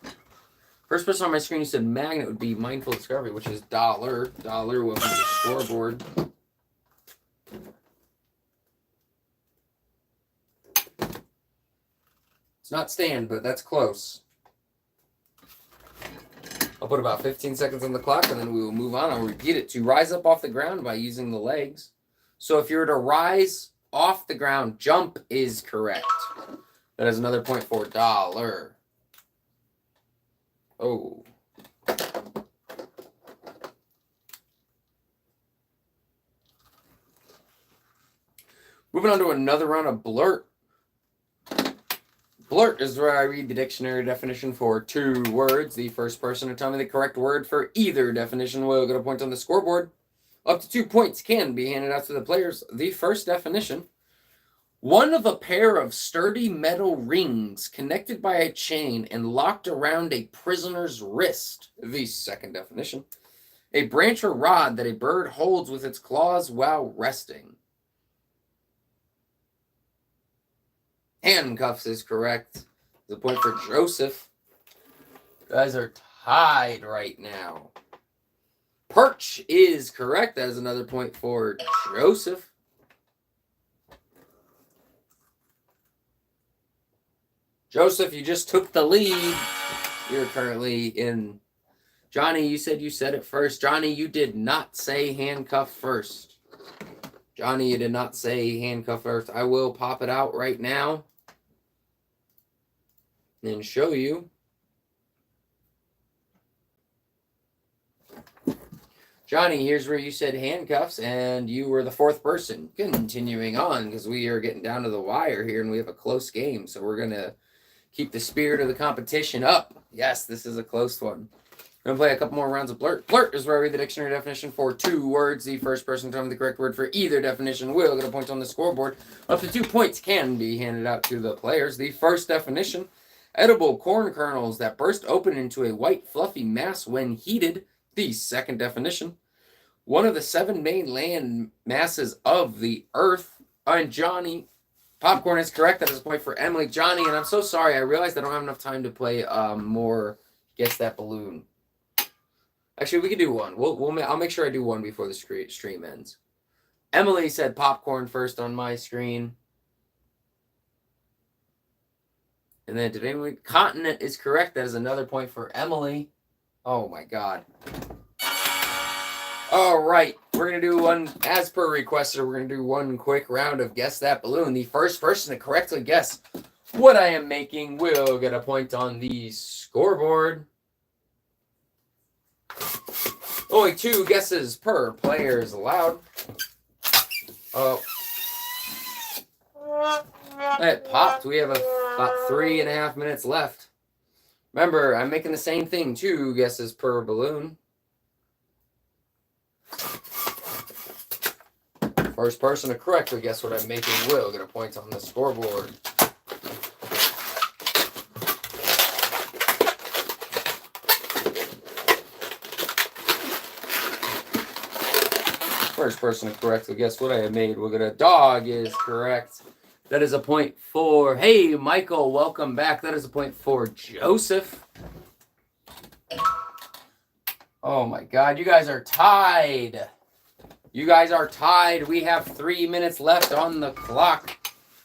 First person on my screen who said magnet would be Mindful Discovery, which is Dollar. Dollar, welcome to the scoreboard. It's not stand, but that's close. I'll put about 15 seconds on the clock, and then we will move on. I'll repeat it. To rise up off the ground by using the legs. So if you were to rise off the ground, jump is correct. That is another point for Dollar. Oh. Moving on to another round of Blurt. Blurt is where I read the dictionary definition for 2 words. The first person to tell me the correct word for either definition will get a point on the scoreboard. Up to 2 points can be handed out to the players. The first definition, one of a pair of sturdy metal rings connected by a chain and locked around a prisoner's wrist. The second definition, a branch or rod that a bird holds with its claws while resting. Handcuffs is correct. The point for Joseph. You guys are tied right now. Perch is correct. That is another point for Joseph. Joseph, you just took the lead. You're currently in. Johnny, you said it first. Johnny, you did not say handcuff first. Johnny, you did not say handcuff first. I will pop it out right now and show you. Johnny, here's where you said handcuffs, and you were the 4th person. Continuing on, because we are getting down to the wire here, and we have a close game, so we're going to keep the spirit of the competition up. Yes, this is a close one. We're going to play a couple more rounds of Blurt. Blurt is where I read the dictionary definition for 2 words. The first person to tell me the correct word for either definition will get a point on the scoreboard. Up to 2 points can be handed out to the players. The first definition, edible corn kernels that burst open into a white fluffy mass when heated. The second definition, one of the 7 main land masses of the Earth. And Johnny, popcorn is correct. That is a point for Emily. Johnny, and I'm so sorry. I realized I don't have enough time to play more Guess That Balloon. Actually, we can do one. I'll make sure I do one before the stream ends. Emily said popcorn first on my screen. And then did anyone? Continent is correct. That is another point for Emily. Oh my God. All right, we're going to do one, as per requested, we're going to do one quick round of Guess That Balloon. The first person to correctly guess what I am making will get a point on the scoreboard. Only 2 guesses per player is allowed. Oh. It popped. We have about 3.5 minutes left. Remember, I'm making the same thing, 2 guesses per balloon. First person to correctly guess what I'm making will get a point on the scoreboard. First person to correctly guess what I have made will get a dog is correct. That is a point for, hey, Michael, welcome back. That is a point for Joseph. Oh my God, you guys are tied. You guys are tied. We have 3 minutes left on the clock.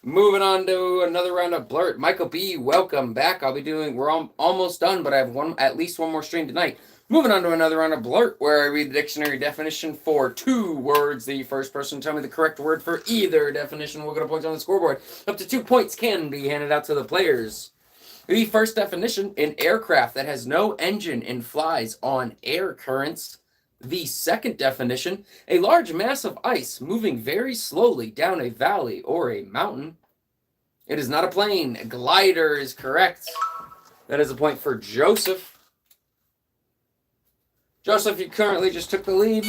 Moving on to another round of Blurt. Michael B, welcome back. We're almost done, but I have at least one more stream tonight. Moving on to another round of Blurt, where I read the dictionary definition for 2 words. The first person to tell me the correct word for either definition will get a point on the scoreboard. Up to 2 points can be handed out to the players. The first definition, an aircraft that has no engine and flies on air currents. The second definition, a large mass of ice moving very slowly down a valley or a mountain. It is not a plane. A glider is correct. That is a point for Joseph. Joseph, you currently just took the lead.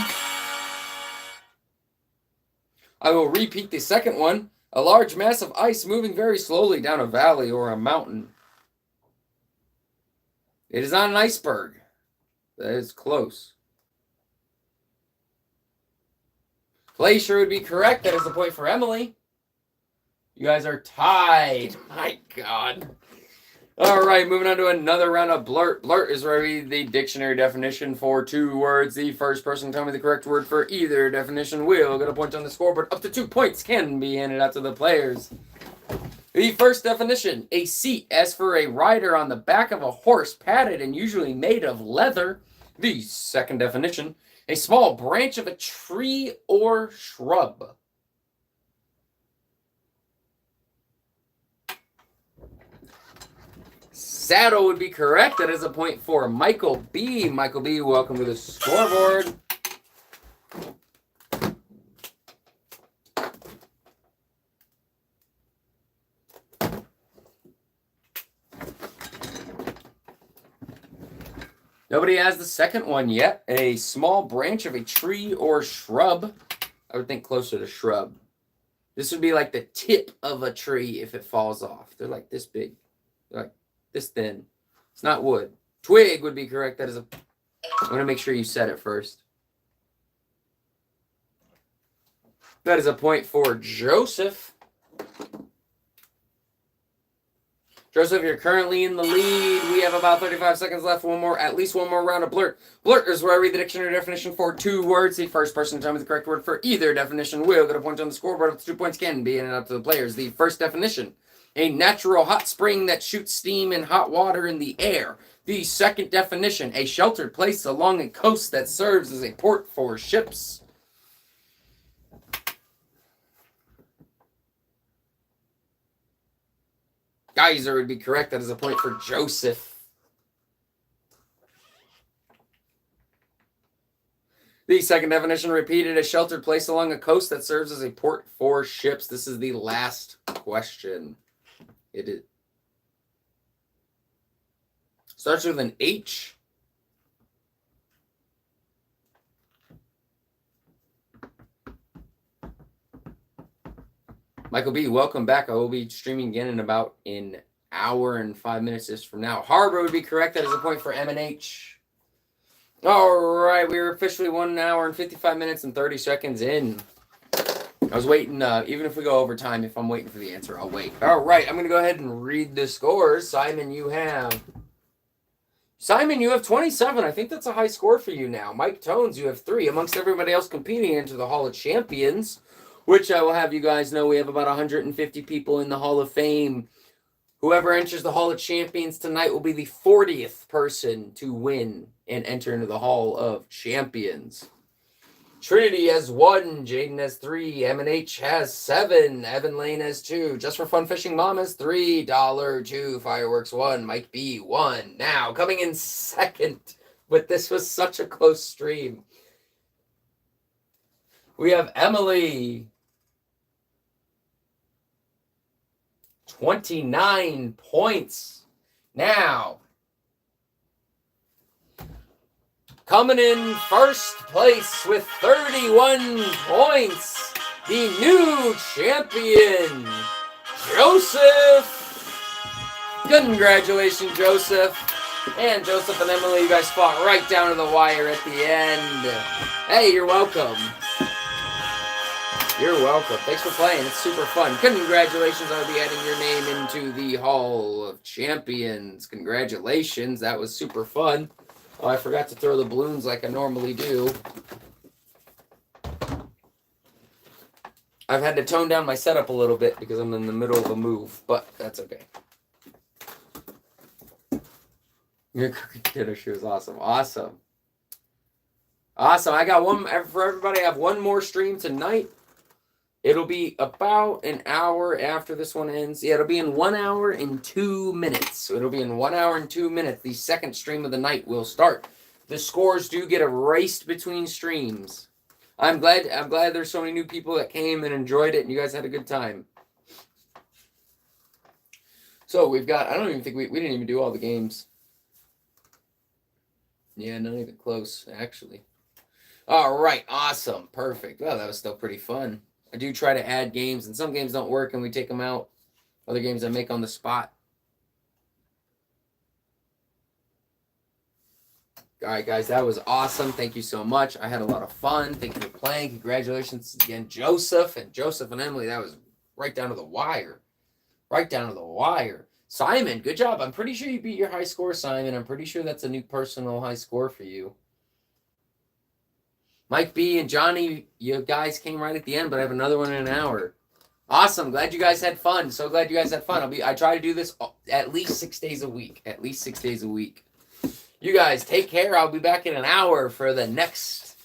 I will repeat the second one. A large mass of ice moving very slowly down a valley or a mountain. It is not an iceberg. That is close. Glacier would be correct. That is a point for Emily. You guys are tied. My God. All right, moving on to another round of Blurt. Blurt is where I read the dictionary definition for 2 words. The first person to tell me the correct word for either definition will get a point on the scoreboard. Up to 2 points can be handed out to the players. The first definition, a seat as for a rider on the back of a horse, padded and usually made of leather. The second definition, a small branch of a tree or shrub. Saddle would be correct. That is a point for Michael B. Michael B, welcome to the scoreboard. Nobody has the second one yet. A small branch of a tree or shrub. I would think closer to shrub. This would be like the tip of a tree if it falls off. They're like this big. They're like this thin. It's not wood. Twig would be correct. That is I'm going to make sure you said it first. That is a point for Joseph. Joseph, you're currently in the lead. We have about 35 seconds left. At least one more round of Blurt. Blurt is where I read the dictionary definition for 2 words. The first person to tell me the correct word for either definition will get a point on the scoreboard. Up to 2 points can be handed up to the players. The first definition, a natural hot spring that shoots steam and hot water in the air. The second definition, a sheltered place along a coast that serves as a port for ships. Geyser would be correct. That is a point for Joseph. The second definition, repeated, a sheltered place along a coast that serves as a port for ships. This is the last question. It is. Starts with an H. Michael B, welcome back. I will be streaming again in about an hour and 5 minutes just from now. Harbor would be correct. That is a point for M&H. All right, we are officially 1 hour and 55 minutes and 30 seconds in. I was waiting, even if we go over time, if I'm waiting for the answer, I'll wait. All right, I'm going to go ahead and read the scores. Simon, you have 27. I think that's a high score for you now. Mike Tones, you have 3. Amongst everybody else competing into the Hall of Champions, which I will have you guys know we have about 150 people in the Hall of Fame. Whoever enters the Hall of Champions tonight will be the 40th person to win and enter into the Hall of Champions. Trinity has 1, Jaden has 3, M&H has 7, Evan Lane has 2, Just for Fun Fishing Mom has 3, Dollar 2, Fireworks 1, Mike B 1. Now, coming in second, but this was such a close stream. We have Emily, 29 points. Now, coming in first place with 31 points, the new champion, Joseph. Congratulations, Joseph. And Joseph and Emily, you guys fought right down to the wire at the end. Hey, you're welcome. You're welcome. Thanks for playing. It's super fun. Congratulations. I'll be adding your name into the Hall of Champions. Congratulations. That was super fun. Oh, I forgot to throw the balloons like I normally do. I've had to tone down my setup a little bit because I'm in the middle of a move, but that's okay. Your cookie dinner shoe is awesome. Awesome. Awesome. I got one for everybody. I have one more stream tonight. It'll be about an hour after this one ends. Yeah, it'll be in 1 hour and 2 minutes. So it'll be in 1 hour and 2 minutes. The second stream of the night will start. The scores do get erased between streams. I'm glad there's so many new people that came and enjoyed it and you guys had a good time. So we've got, I don't even think we didn't even do all the games. Yeah, not even close, actually. All right, awesome, perfect. Well, that was still pretty fun. I do try to add games, and some games don't work, and we take them out. Other games I make on the spot. All right, guys, that was awesome. Thank you so much. I had a lot of fun. Thank you for playing. Congratulations again, Joseph and Emily. That was right down to the wire. Right down to the wire. Simon, good job. I'm pretty sure you beat your high score, Simon. I'm pretty sure that's a new personal high score for you. Mike B and Johnny, you guys came right at the end, but I have another one in an hour. Awesome. Glad you guys had fun. So glad you guys had fun. I try to do this at least 6 days a week. At least 6 days a week. You guys take care. I'll be back in an hour for the next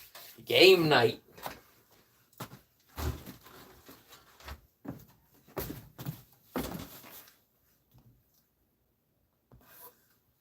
game night.